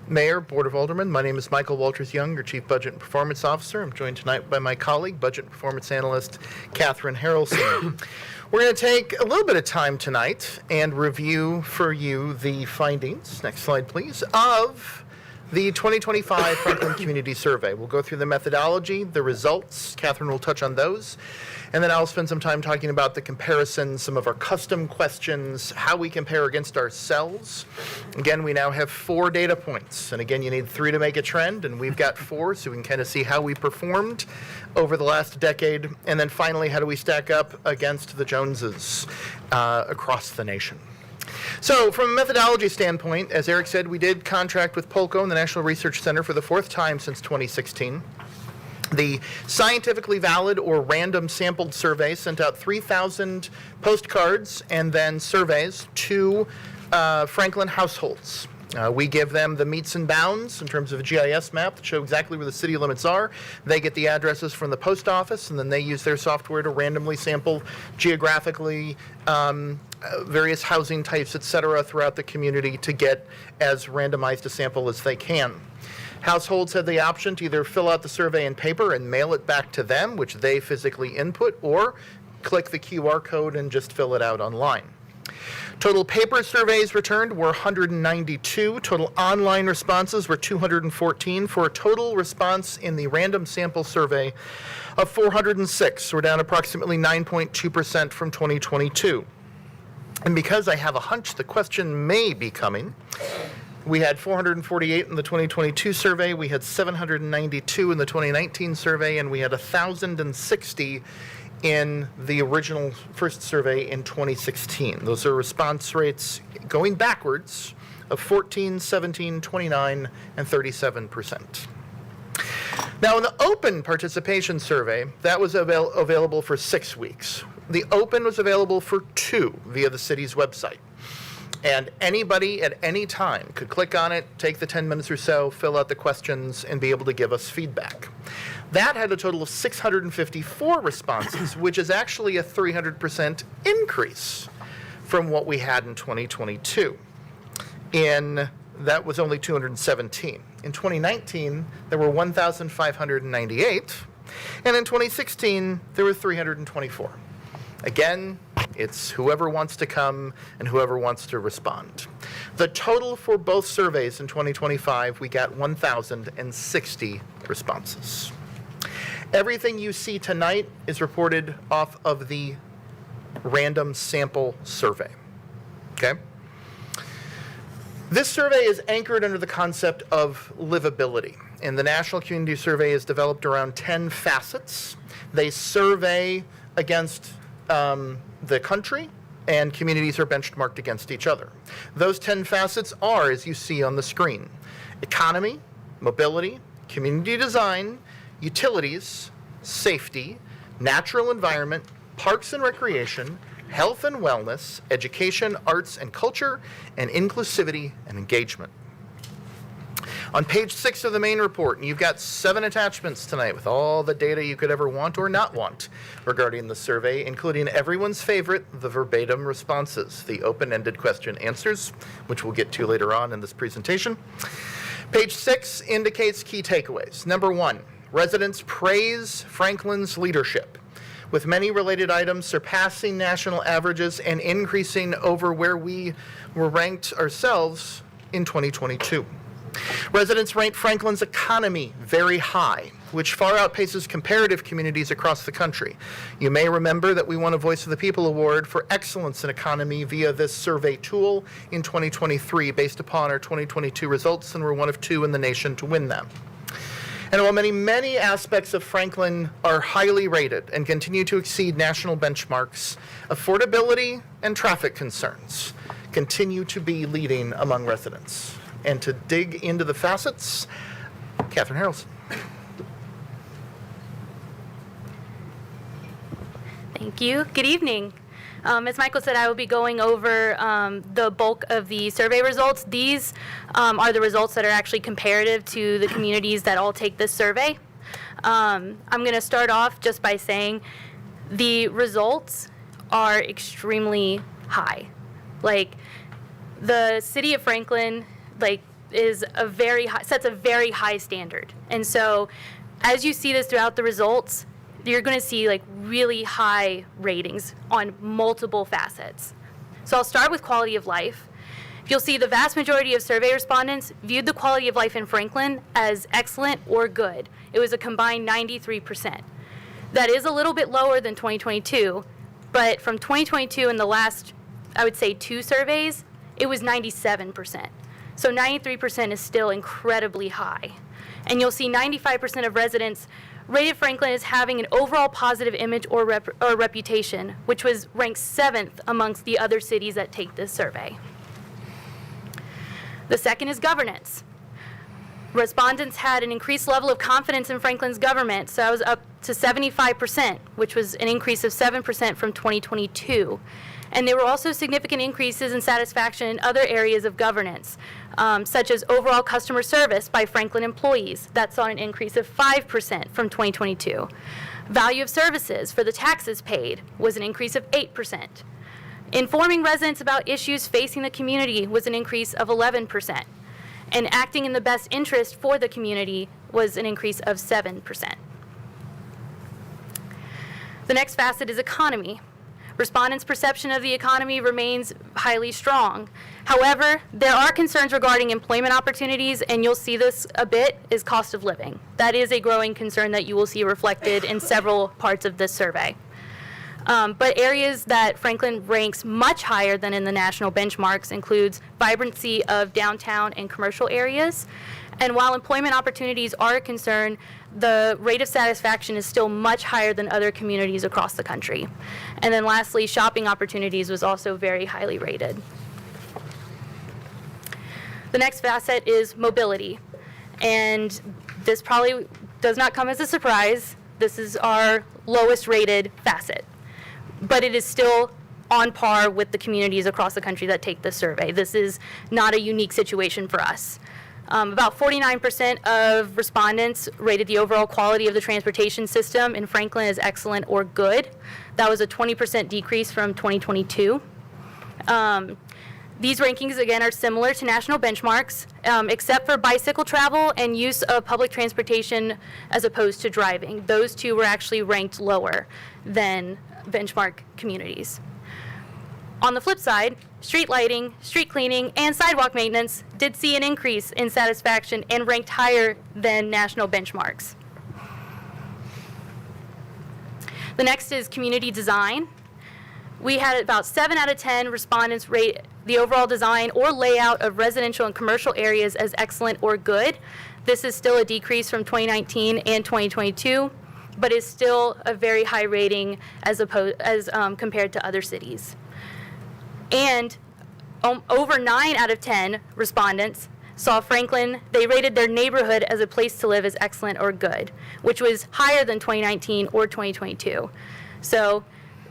Mayor, Board of Aldermen. My name is Michael Walters-Young, your Chief Budget and Performance Officer. I'm joined tonight by my colleague, Budget and Performance Analyst Catherine Harrelson. We're going to take a little bit of time tonight and review for you the findings, next slide please, of the 2025 Franklin Community Survey. We'll go through the methodology, the results. Catherine will touch on those. And then I'll spend some time talking about the comparisons, some of our custom questions, how we compare against ourselves. Again, we now have 4 data points. And again, you need 3 to make a trend, and we've got 4, so we can kind of see how we performed over the last decade. And then finally, how do we stack up against the Joneses across the nation? So from a methodology standpoint, as Eric said, we did contract with Polco and the National Research Center for the 4th time since 2016. The scientifically valid or random sampled survey sent out 3,000 postcards and then surveys to Franklin households. We give them the meets and bounds in terms of a GIS map that show exactly where the city limits are. They get the addresses from the post office, and then they use their software to randomly sample geographically various housing types, et cetera, throughout the community to get as randomized a sample as they can. Households have the option to either fill out the survey in paper and mail it back to them, which they physically input, or click the QR code and just fill it out online. Total paper surveys returned were 192. Total online responses were 214 for a total response in the random sample survey of 406. We're down approximately 9.2% from 2022. And because I have a hunch the question may be coming, we had 448 in the 2022 survey, we had 792 in the 2019 survey, and we had 1,060 in the original first survey in 2016. Those are response rates going backwards of 14, 17, 29, and 37%. Now, in the open participation survey, that was available for 6 weeks. The open was available for 2 via the city's website. And anybody at any time could click on it, take the 10 minutes or so, fill out the questions, and be able to give us feedback. That had a total of 654 responses, which is actually a 300% increase from what we had in 2022. That was only 217. In 2019, there were 1,598, and in 2016, there were 324. Again, it's whoever wants to come and whoever wants to respond. The total for both surveys in 2025, we got 1,060 responses. Everything you see tonight is reported off of the random sample survey. Okay? This survey is anchored under the concept of livability, and the National Community Survey is developed around 10 facets. They survey against the country, and communities are benchmarked against each other. Those 10 facets are, as you see on the screen, economy, mobility, community design, utilities, safety, natural environment, parks and recreation, health and wellness, education, arts and culture, and inclusivity and engagement. On page 6 of the main report, and you've got 7 attachments tonight with all the data you could ever want or not want regarding the survey, including everyone's favorite, the verbatim responses, the open-ended question answers, which we'll get to later on in this presentation. Page 6 indicates key takeaways. Number 1, residents praise Franklin's leadership, with many related items surpassing national averages and increasing over where we were ranked ourselves in 2022. Residents ranked Franklin's economy very high, which far outpaces comparative communities across the country. You may remember that we won a Voice of the People Award for excellence in economy via this survey tool in 2023 based upon our 2022 results, and we're one of 2 in the nation to win them. And while many aspects of Franklin are highly rated and continue to exceed national benchmarks, affordability and traffic concerns continue to be leading among residents. And to dig into the facets, Catherine Harrelson. Thank you. Good evening. As Michael said, I will be going over the bulk of the survey results. These are the results that are actually comparative to the communities that all take this survey. I'm going to start off just by saying the results are extremely high. Like, the city of Franklin, is sets a very high standard. And so as you see this throughout the results, you're going to see really high ratings on multiple facets. So I'll start with quality of life. You'll see the vast majority of survey respondents viewed the quality of life in Franklin as excellent or good. It was a combined 93%. That is a little bit lower than 2022, but from 2022 and the last, I would say, 2 surveys, it was 97%. So 93% is still incredibly high. And you'll see 95% of residents rated Franklin as having an overall positive image or reputation, which was ranked 7th amongst the other cities that take this survey. The second is governance. Respondents had an increased level of confidence in Franklin's government, so that was up to 75%, which was an increase of 7% from 2022. And there were also significant increases in satisfaction in other areas of governance, such as overall customer service by Franklin employees. That saw an increase of 5% from 2022. Value of services for the taxes paid was an increase of 8%. Informing residents about issues facing the community was an increase of 11%. And acting in the best interest for the community was an increase of 7%. The next facet is economy. Respondents' perception of the economy remains highly strong. However, there are concerns regarding employment opportunities, and you'll see this a bit, is cost of living. That is a growing concern that you will see reflected in several parts of this survey. But areas that Franklin ranks much higher than in the national benchmarks includes vibrancy of downtown and commercial areas. And while employment opportunities are a concern, the rate of satisfaction is still much higher than other communities across the country. And then lastly, shopping opportunities was also very highly rated. The next facet is mobility. And this probably does not come as a surprise. This is our lowest rated facet. But it is still on par with the communities across the country that take this survey. This is not a unique situation for us. About 49% of respondents rated the overall quality of the transportation system in Franklin as excellent or good. That was a 20% decrease from 2022. These rankings, again, are similar to national benchmarks, except for bicycle travel and use of public transportation as opposed to driving. Those two were actually ranked lower than benchmark communities. On the flip side, street lighting, street cleaning, and sidewalk maintenance did see an increase in satisfaction and ranked higher than national benchmarks. The next is community design. We had about 7 out of 10 respondents rate the overall design or layout of residential and commercial areas as excellent or good. This is still a decrease from 2019 and 2022, but is still a very high rating as compared to other cities. And over 9 out of 10 respondents saw Franklin, they rated their neighborhood as a place to live as excellent or good, which was higher than 2019 or 2022. So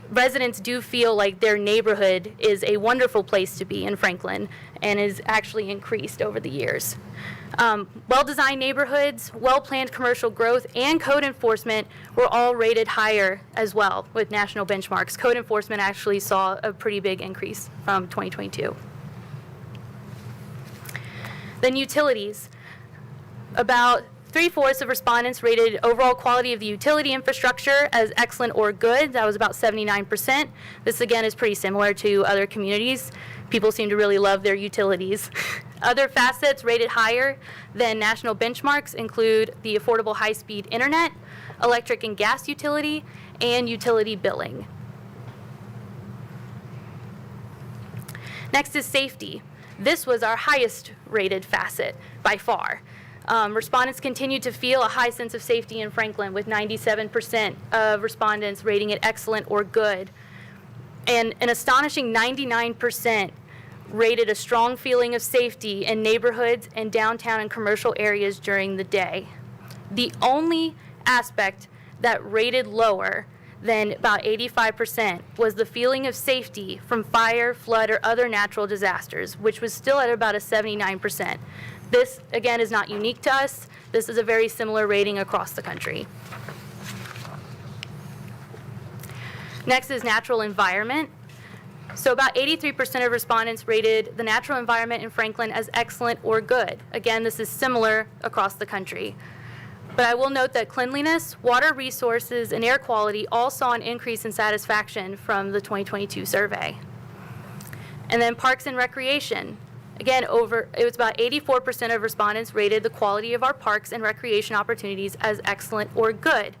residents do feel like their neighborhood is a wonderful place to be in Franklin and is actually increased over the years. Well-designed neighborhoods, well-planned commercial growth, and code enforcement were all rated higher as well with national benchmarks. Code enforcement actually saw a pretty big increase from 2022. Then utilities. About 3/4 of respondents rated overall quality of the utility infrastructure as excellent or good. That was about 79%. This again is pretty similar to other communities. People seem to really love their utilities. Other facets rated higher than national benchmarks include the affordable high-speed internet, electric and gas utility, and utility billing. Next is safety. This was our highest rated facet by far. Respondents continue to feel a high sense of safety in Franklin, with 97% of respondents rating it excellent or good. And an astonishing 99% rated a strong feeling of safety in neighborhoods and downtown and commercial areas during the day. The only aspect that rated lower than about 85% was the feeling of safety from fire, flood, or other natural disasters, which was still at about a 79%. This, again, is not unique to us. This is a very similar rating across the country. Next is natural environment. So about 83% of respondents rated the natural environment in Franklin as excellent or good. Again, this is similar across the country. But I will note that cleanliness, water resources, and air quality all saw an increase in satisfaction from the 2022 survey. And then parks and recreation. Again, it was about 84% of respondents rated the quality of our parks and recreation opportunities as excellent or good.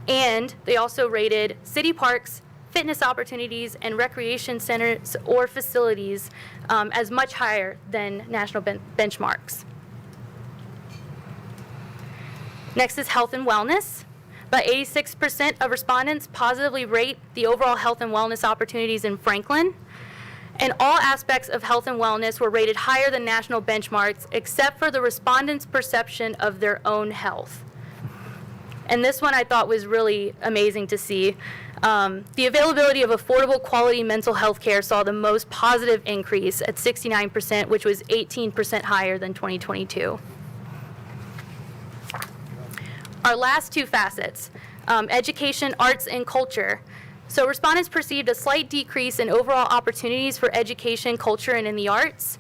And they also rated city parks, fitness opportunities, and recreation centers or facilities as much higher than national benchmarks. Next is health and wellness. About 86% of respondents positively rate the overall health and wellness opportunities in Franklin. And all aspects of health and wellness were rated higher than national benchmarks, except for the respondents' perception of their own health. And this one I thought was really amazing to see. The availability of affordable quality mental health care saw the most positive increase at 69%, which was 18% higher than 2022. Our last two facets, education, arts, and culture. So respondents perceived a slight decrease in overall opportunities for education, culture, and in the arts.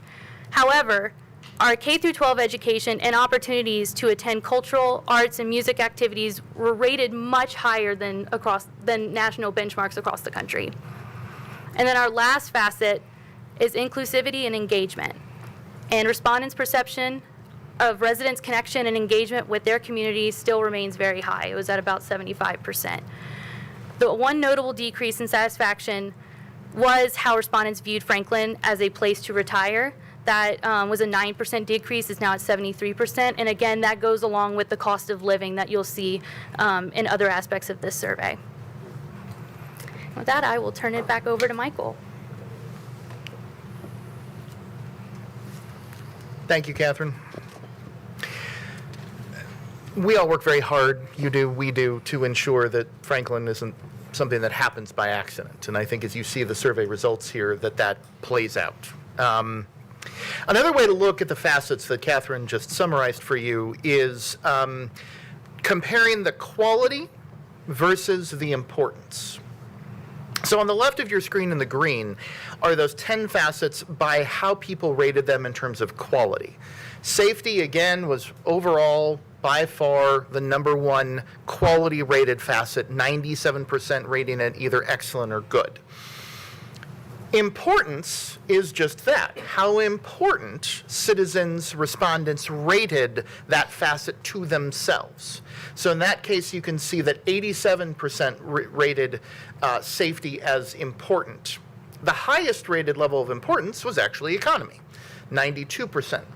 However, our K-12 education and opportunities to attend cultural, arts, and music activities were rated much higher than national benchmarks across the country. And then our last facet is inclusivity and engagement. And respondents' perception of residents' connection and engagement with their community still remains very high. It was at about 75%. The one notable decrease in satisfaction was how respondents viewed Franklin as a place to retire. That was a 9% decrease, it's now at 73%. And again, that goes along with the cost of living that you'll see in other aspects of this survey. With that, I will turn it back over to Michael. Thank you, Catherine. We all work very hard, you do, we do, to ensure that Franklin isn't something that happens by accident. And I think as you see the survey results here, that plays out. Another way to look at the facets that Catherine just summarized for you is comparing the quality versus the importance. So on the left of your screen in the green are those 10 facets by how people rated them in terms of quality. Safety, again, was overall by far the #1 quality rated facet, 97% rating it either excellent or good. Importance is just that, how important citizens, respondents rated that facet to themselves. So in that case, you can see that 87% rated safety as important. The highest rated level of importance was actually economy, 92%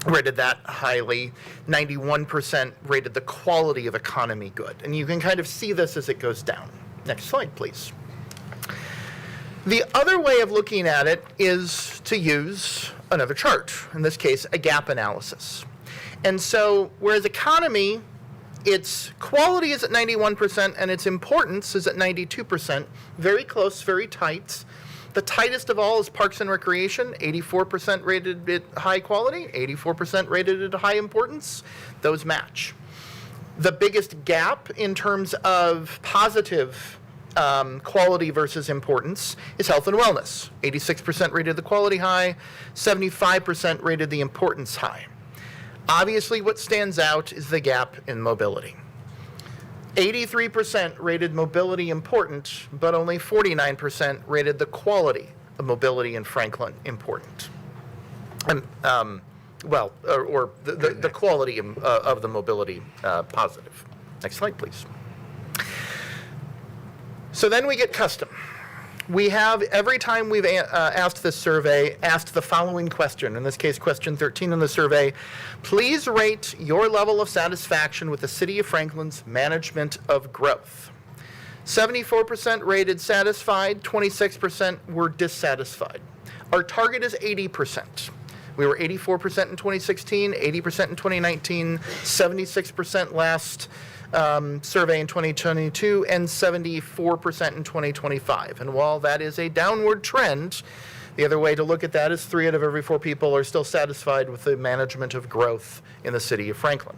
rated that highly, 91% rated the quality of economy good. And you can kind of see this as it goes down. Next slide, please. The other way of looking at it is to use another chart, in this case, a gap analysis. And so, whereas economy, its quality is at 91% and its importance is at 92%, very close, very tight. The tightest of all is Parks and Recreation, 84% rated at high quality, 84% rated at high importance. Those match. The biggest gap in terms of positive quality versus importance is health and wellness. 86% rated the quality high, 75% rated the importance high. Obviously, what stands out is the gap in mobility. 83% rated mobility important, but only 49% rated the quality of mobility in Franklin important. And, the quality of the mobility positive. Next slide, please. So then we get custom. We have, every time we've asked this survey, asked the following question, in this case, question 13 in the survey. Please rate your level of satisfaction with the City of Franklin's management of growth. 74% rated satisfied, 26% were dissatisfied. Our target is 80%. We were 84% in 2016, 80% in 2019, 76% last survey in 2022, and 74% in 2025. And while that is a downward trend, the other way to look at that is 3 out of every 4 people are still satisfied with the management of growth in the City of Franklin.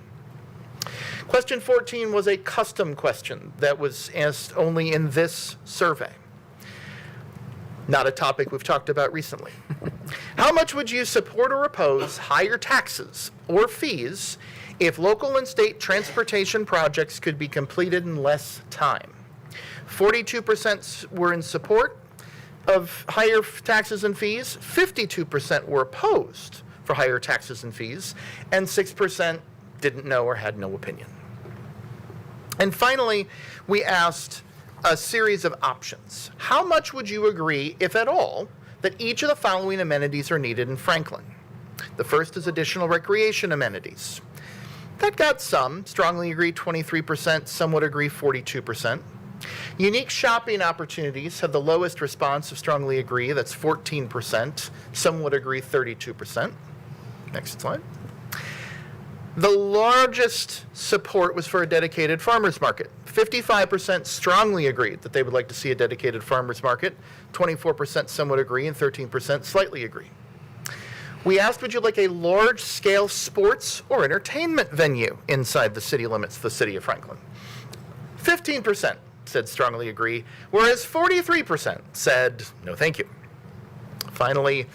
Question 14 was a custom question that was asked only in this survey. Not a topic we've talked about recently. How much would you support or oppose higher taxes or fees if local and state transportation projects could be completed in less time? 42% were in support of higher taxes and fees, 52% were opposed for higher taxes and fees, and 6% didn't know or had no opinion. And finally, we asked a series of options. How much would you agree, if at all, that each of the following amenities are needed in Franklin? The first is additional recreation amenities. That got some, strongly agree 23%, some would agree 42%. Unique shopping opportunities have the lowest response of strongly agree, that's 14%, some would agree 32%. Next slide. The largest support was for a dedicated farmers market. 55% strongly agreed that they would like to see a dedicated farmers market, 24% some would agree, and 13% slightly agree. We asked, would you like a large-scale sports or entertainment venue inside the city limits of the City of Franklin? 15% said strongly agree, whereas 43% said no thank you. Finally,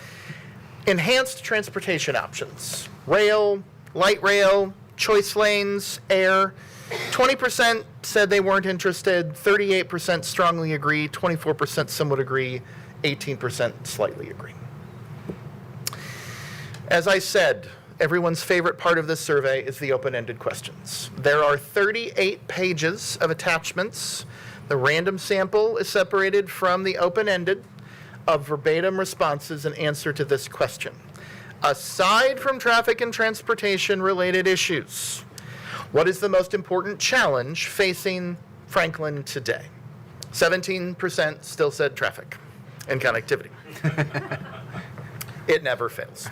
enhanced transportation options. Rail, light rail, choice lanes, air. 20% said they weren't interested, 38% strongly agree, 24% some would agree, 18% slightly agree. As I said, everyone's favorite part of this survey is the open-ended questions. There are 38 pages of attachments. The random sample is separated from the open-ended of verbatim responses in answer to this question. Aside from traffic and transportation related issues, what is the most important challenge facing Franklin today? 17% still said traffic and connectivity. It never fails.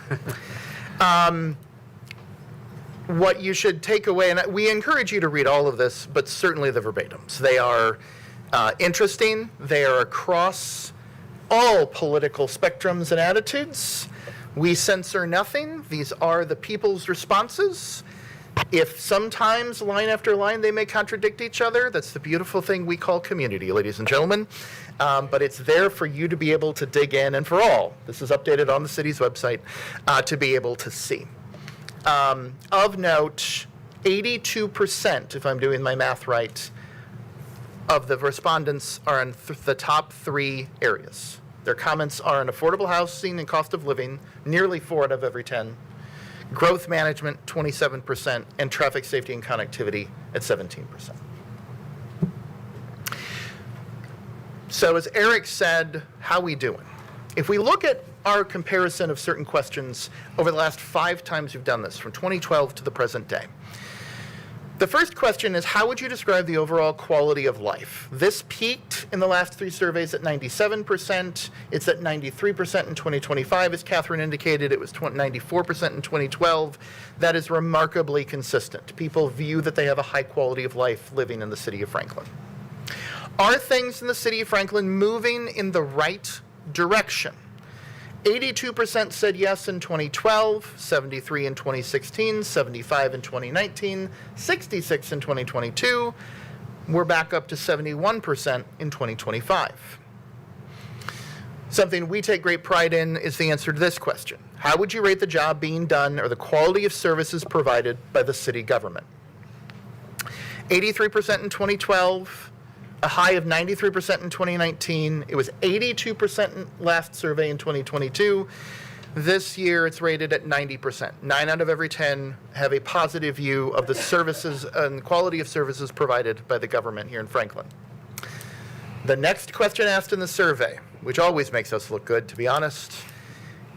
What you should take away, and we encourage you to read all of this, but certainly the verbatims. They are interesting. They are across all political spectrums and attitudes. We censor nothing. These are the people's responses. If sometimes, line after line, they may contradict each other, that's the beautiful thing we call community, ladies and gentlemen. But it's there for you to be able to dig in, and for all, this is updated on the city's website, to be able to see. Of note, 82%, if I'm doing my math right, of the respondents are in the top 3 areas. Their comments are on affordable housing and cost of living, nearly 4 out of every 10. Growth management, 27%, and traffic safety and connectivity at 17%. So as Eric said, how we doing? If we look at our comparison of certain questions over the last 5 times we've done this, from 2012 to the present day, The first question is, how would you describe the overall quality of life? This peaked in the last 3 surveys at 97%. It's at 93% in 2025. As Catherine indicated, it was 94% in 2012. That is remarkably consistent. People view that they have a high quality of life living in the city of Franklin. Are things in the city of Franklin moving in the right direction? 82% said yes in 2012, 73 in 2016, 75 in 2019, 66 in 2022. We're back up to 71% in 2025. Something we take great pride in is the answer to this question. How would you rate the job being done or the quality of services provided by the city government? 83% in 2012, a high of 93% in 2019. It was 82% in last survey in 2022. This year, it's rated at 90%. 9 out of every 10 have a positive view of the services and quality of services provided by the government here in Franklin. The next question asked in the survey, which always makes us look good, to be honest,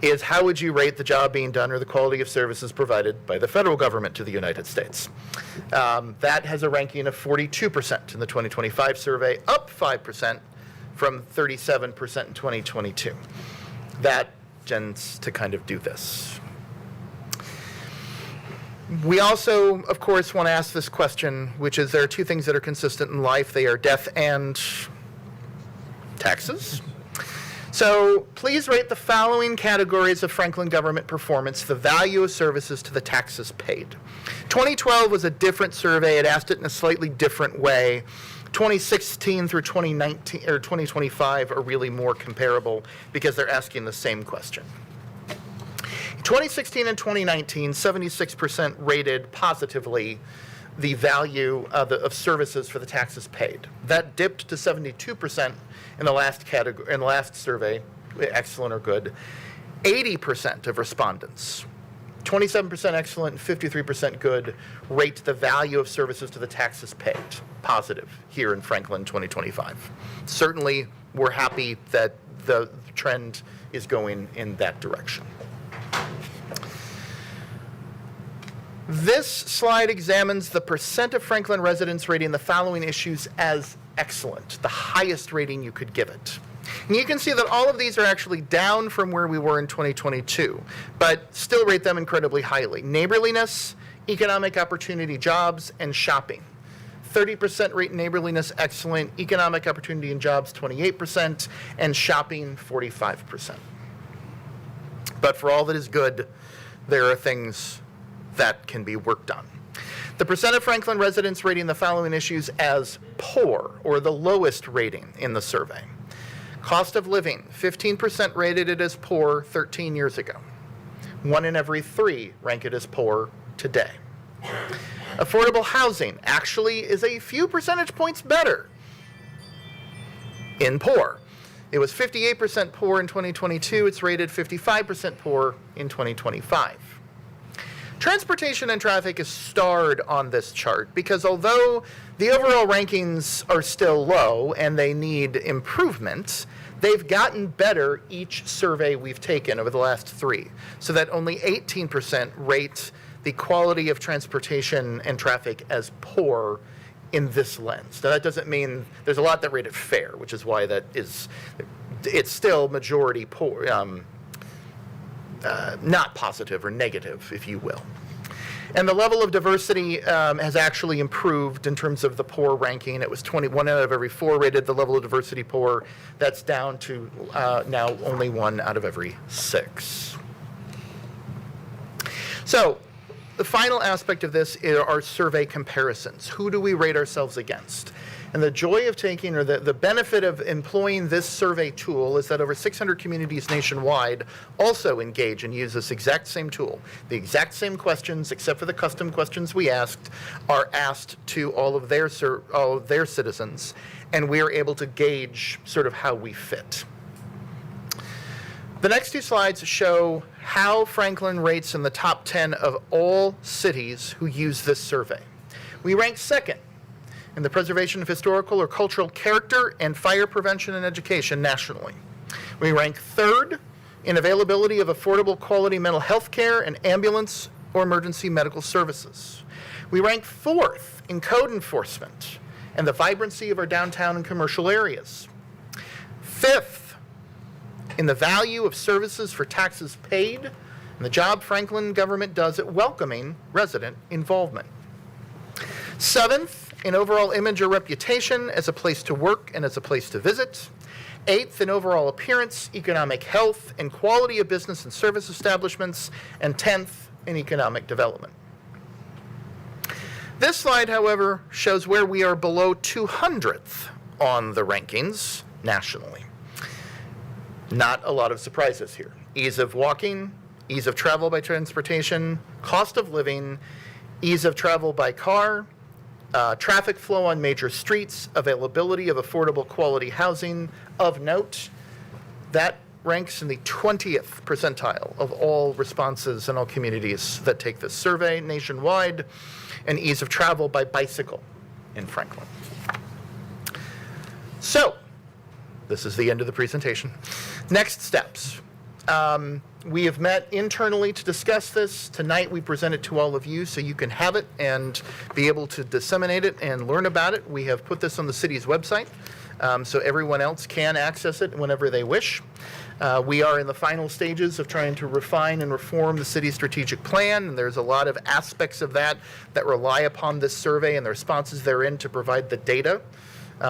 is how would you rate the job being done or the quality of services provided by the federal government to the United States? That has a ranking of 42% in the 2025 survey, up 5% from 37% in 2022. That tends to kind of do this. We also, of course, want to ask this question, which is there are 2 things that are consistent in life. They are death and taxes. So please rate the following categories of Franklin government performance, the value of services to the taxes paid. 2012 was a different survey. It asked it in a slightly different way. 2016 through 2019 or 2025 are really more comparable because they're asking the same question. 2016 and 2019, 76% rated positively the value of services for the taxes paid. That dipped to 72% in the last category, in the last survey, excellent or good. 80% of respondents, 27% excellent and 53% good, rate the value of services to the taxes paid positive here in Franklin 2025. Certainly, we're happy that the trend is going in that direction. This slide examines the percent of Franklin residents rating the following issues as excellent, the highest rating you could give it. And you can see that all of these are actually down from where we were in 2022, but still rate them incredibly highly. Neighborliness, economic opportunity, jobs, and shopping. 30% rate neighborliness excellent, economic opportunity and jobs 28%, and shopping 45%. But for all that is good, there are things that can be worked on. The percent of Franklin residents rating the following issues as poor, or the lowest rating in the survey. Cost of living, 15% rated it as poor 13 years ago. 1 in every 3 rank it as poor today. Affordable housing actually is a few percentage points better in poor. It was 58% poor in 2022. It's rated 55% poor in 2025. Transportation and traffic is starred on this chart because although the overall rankings are still low and they need improvement, they've gotten better each survey we've taken over the last 3, so that only 18% rate the quality of transportation and traffic as poor in this lens. Now that doesn't mean there's a lot that rate it fair, which is why that is, it's still majority poor, not positive or negative, if you will. And the level of diversity has actually improved in terms of the poor ranking. It was 21 out of every 4 rated the level of diversity poor. That's down to now only 1 out of every 6. So the final aspect of this are our survey comparisons. Who do we rate ourselves against? And the joy of taking, or the benefit of employing this survey tool is that over 600 communities nationwide also engage and use this exact same tool. The exact same questions, except for the custom questions we asked, are asked to all of their citizens, and we are able to gauge sort of how we fit. The next 2 slides show how Franklin rates in the top 10 of all cities who use this survey. We rank 2nd in the preservation of historical or cultural character and fire prevention and education nationally. We rank 3rd in availability of affordable quality mental health care and ambulance or emergency medical services. We rank 4th in code enforcement and the vibrancy of our downtown and commercial areas. 5th in the value of services for taxes paid and the job Franklin government does at welcoming resident involvement. 7th in overall image or reputation as a place to work and as a place to visit. 8th in overall appearance, economic health, and quality of business and service establishments. And 10th in economic development. This slide, however, shows where we are below 200th on the rankings nationally. Not a lot of surprises here. Ease of walking, ease of travel by transportation, cost of living, ease of travel by car, traffic flow on major streets, availability of affordable quality housing of note. That ranks in the 20th percentile of all responses in all communities that take this survey nationwide, and ease of travel by bicycle in Franklin. So, this is the end of the presentation. Next steps. We have met internally to discuss this. Tonight we present it to all of you so you can have it and be able to disseminate it and learn about it. We have put this on the city's website so everyone else can access it whenever they wish. We are in the final stages of trying to refine and reform the city's strategic plan, and there's a lot of aspects of that that rely upon this survey and the responses therein to provide the data.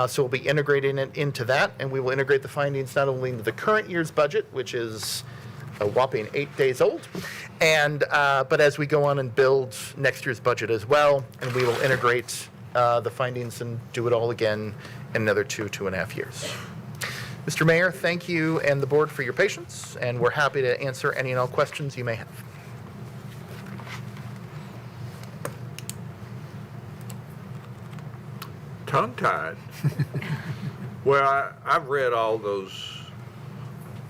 So we'll be integrating it into that, and we will integrate the findings not only into the current year's budget, which is a whopping 8 days old, and but as we go on and build next year's budget as well, and we will integrate the findings and do it all again in another 2.5 years. Mr. Mayor, thank you and the board for your patience, and we're happy to answer any and all questions you may have. Tongue-tied. Well, I've read all those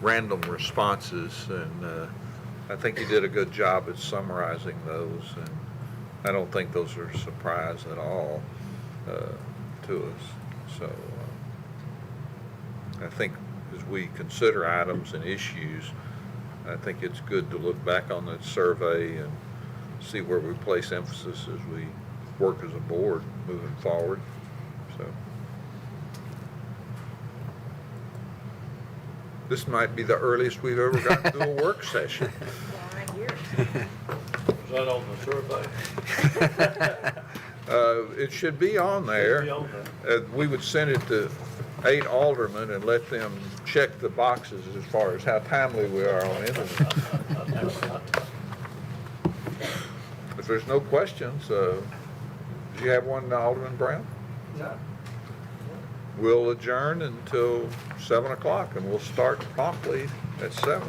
random responses, and I think you did a good job at summarizing those, and I don't think those are a surprise at all to us. So I think as we consider items and issues, I think it's good to look back on that survey and see where we place emphasis as we work as a board moving forward. So this might be the earliest we've ever gotten to a work session. Is that on the survey? It should be on there. We would send it to 8 aldermen and let them check the boxes as far as how timely we are on internet. If there's no questions, do you have one, Alderman Brown? No. We'll adjourn until 7 o'clock, and we'll start promptly at 7.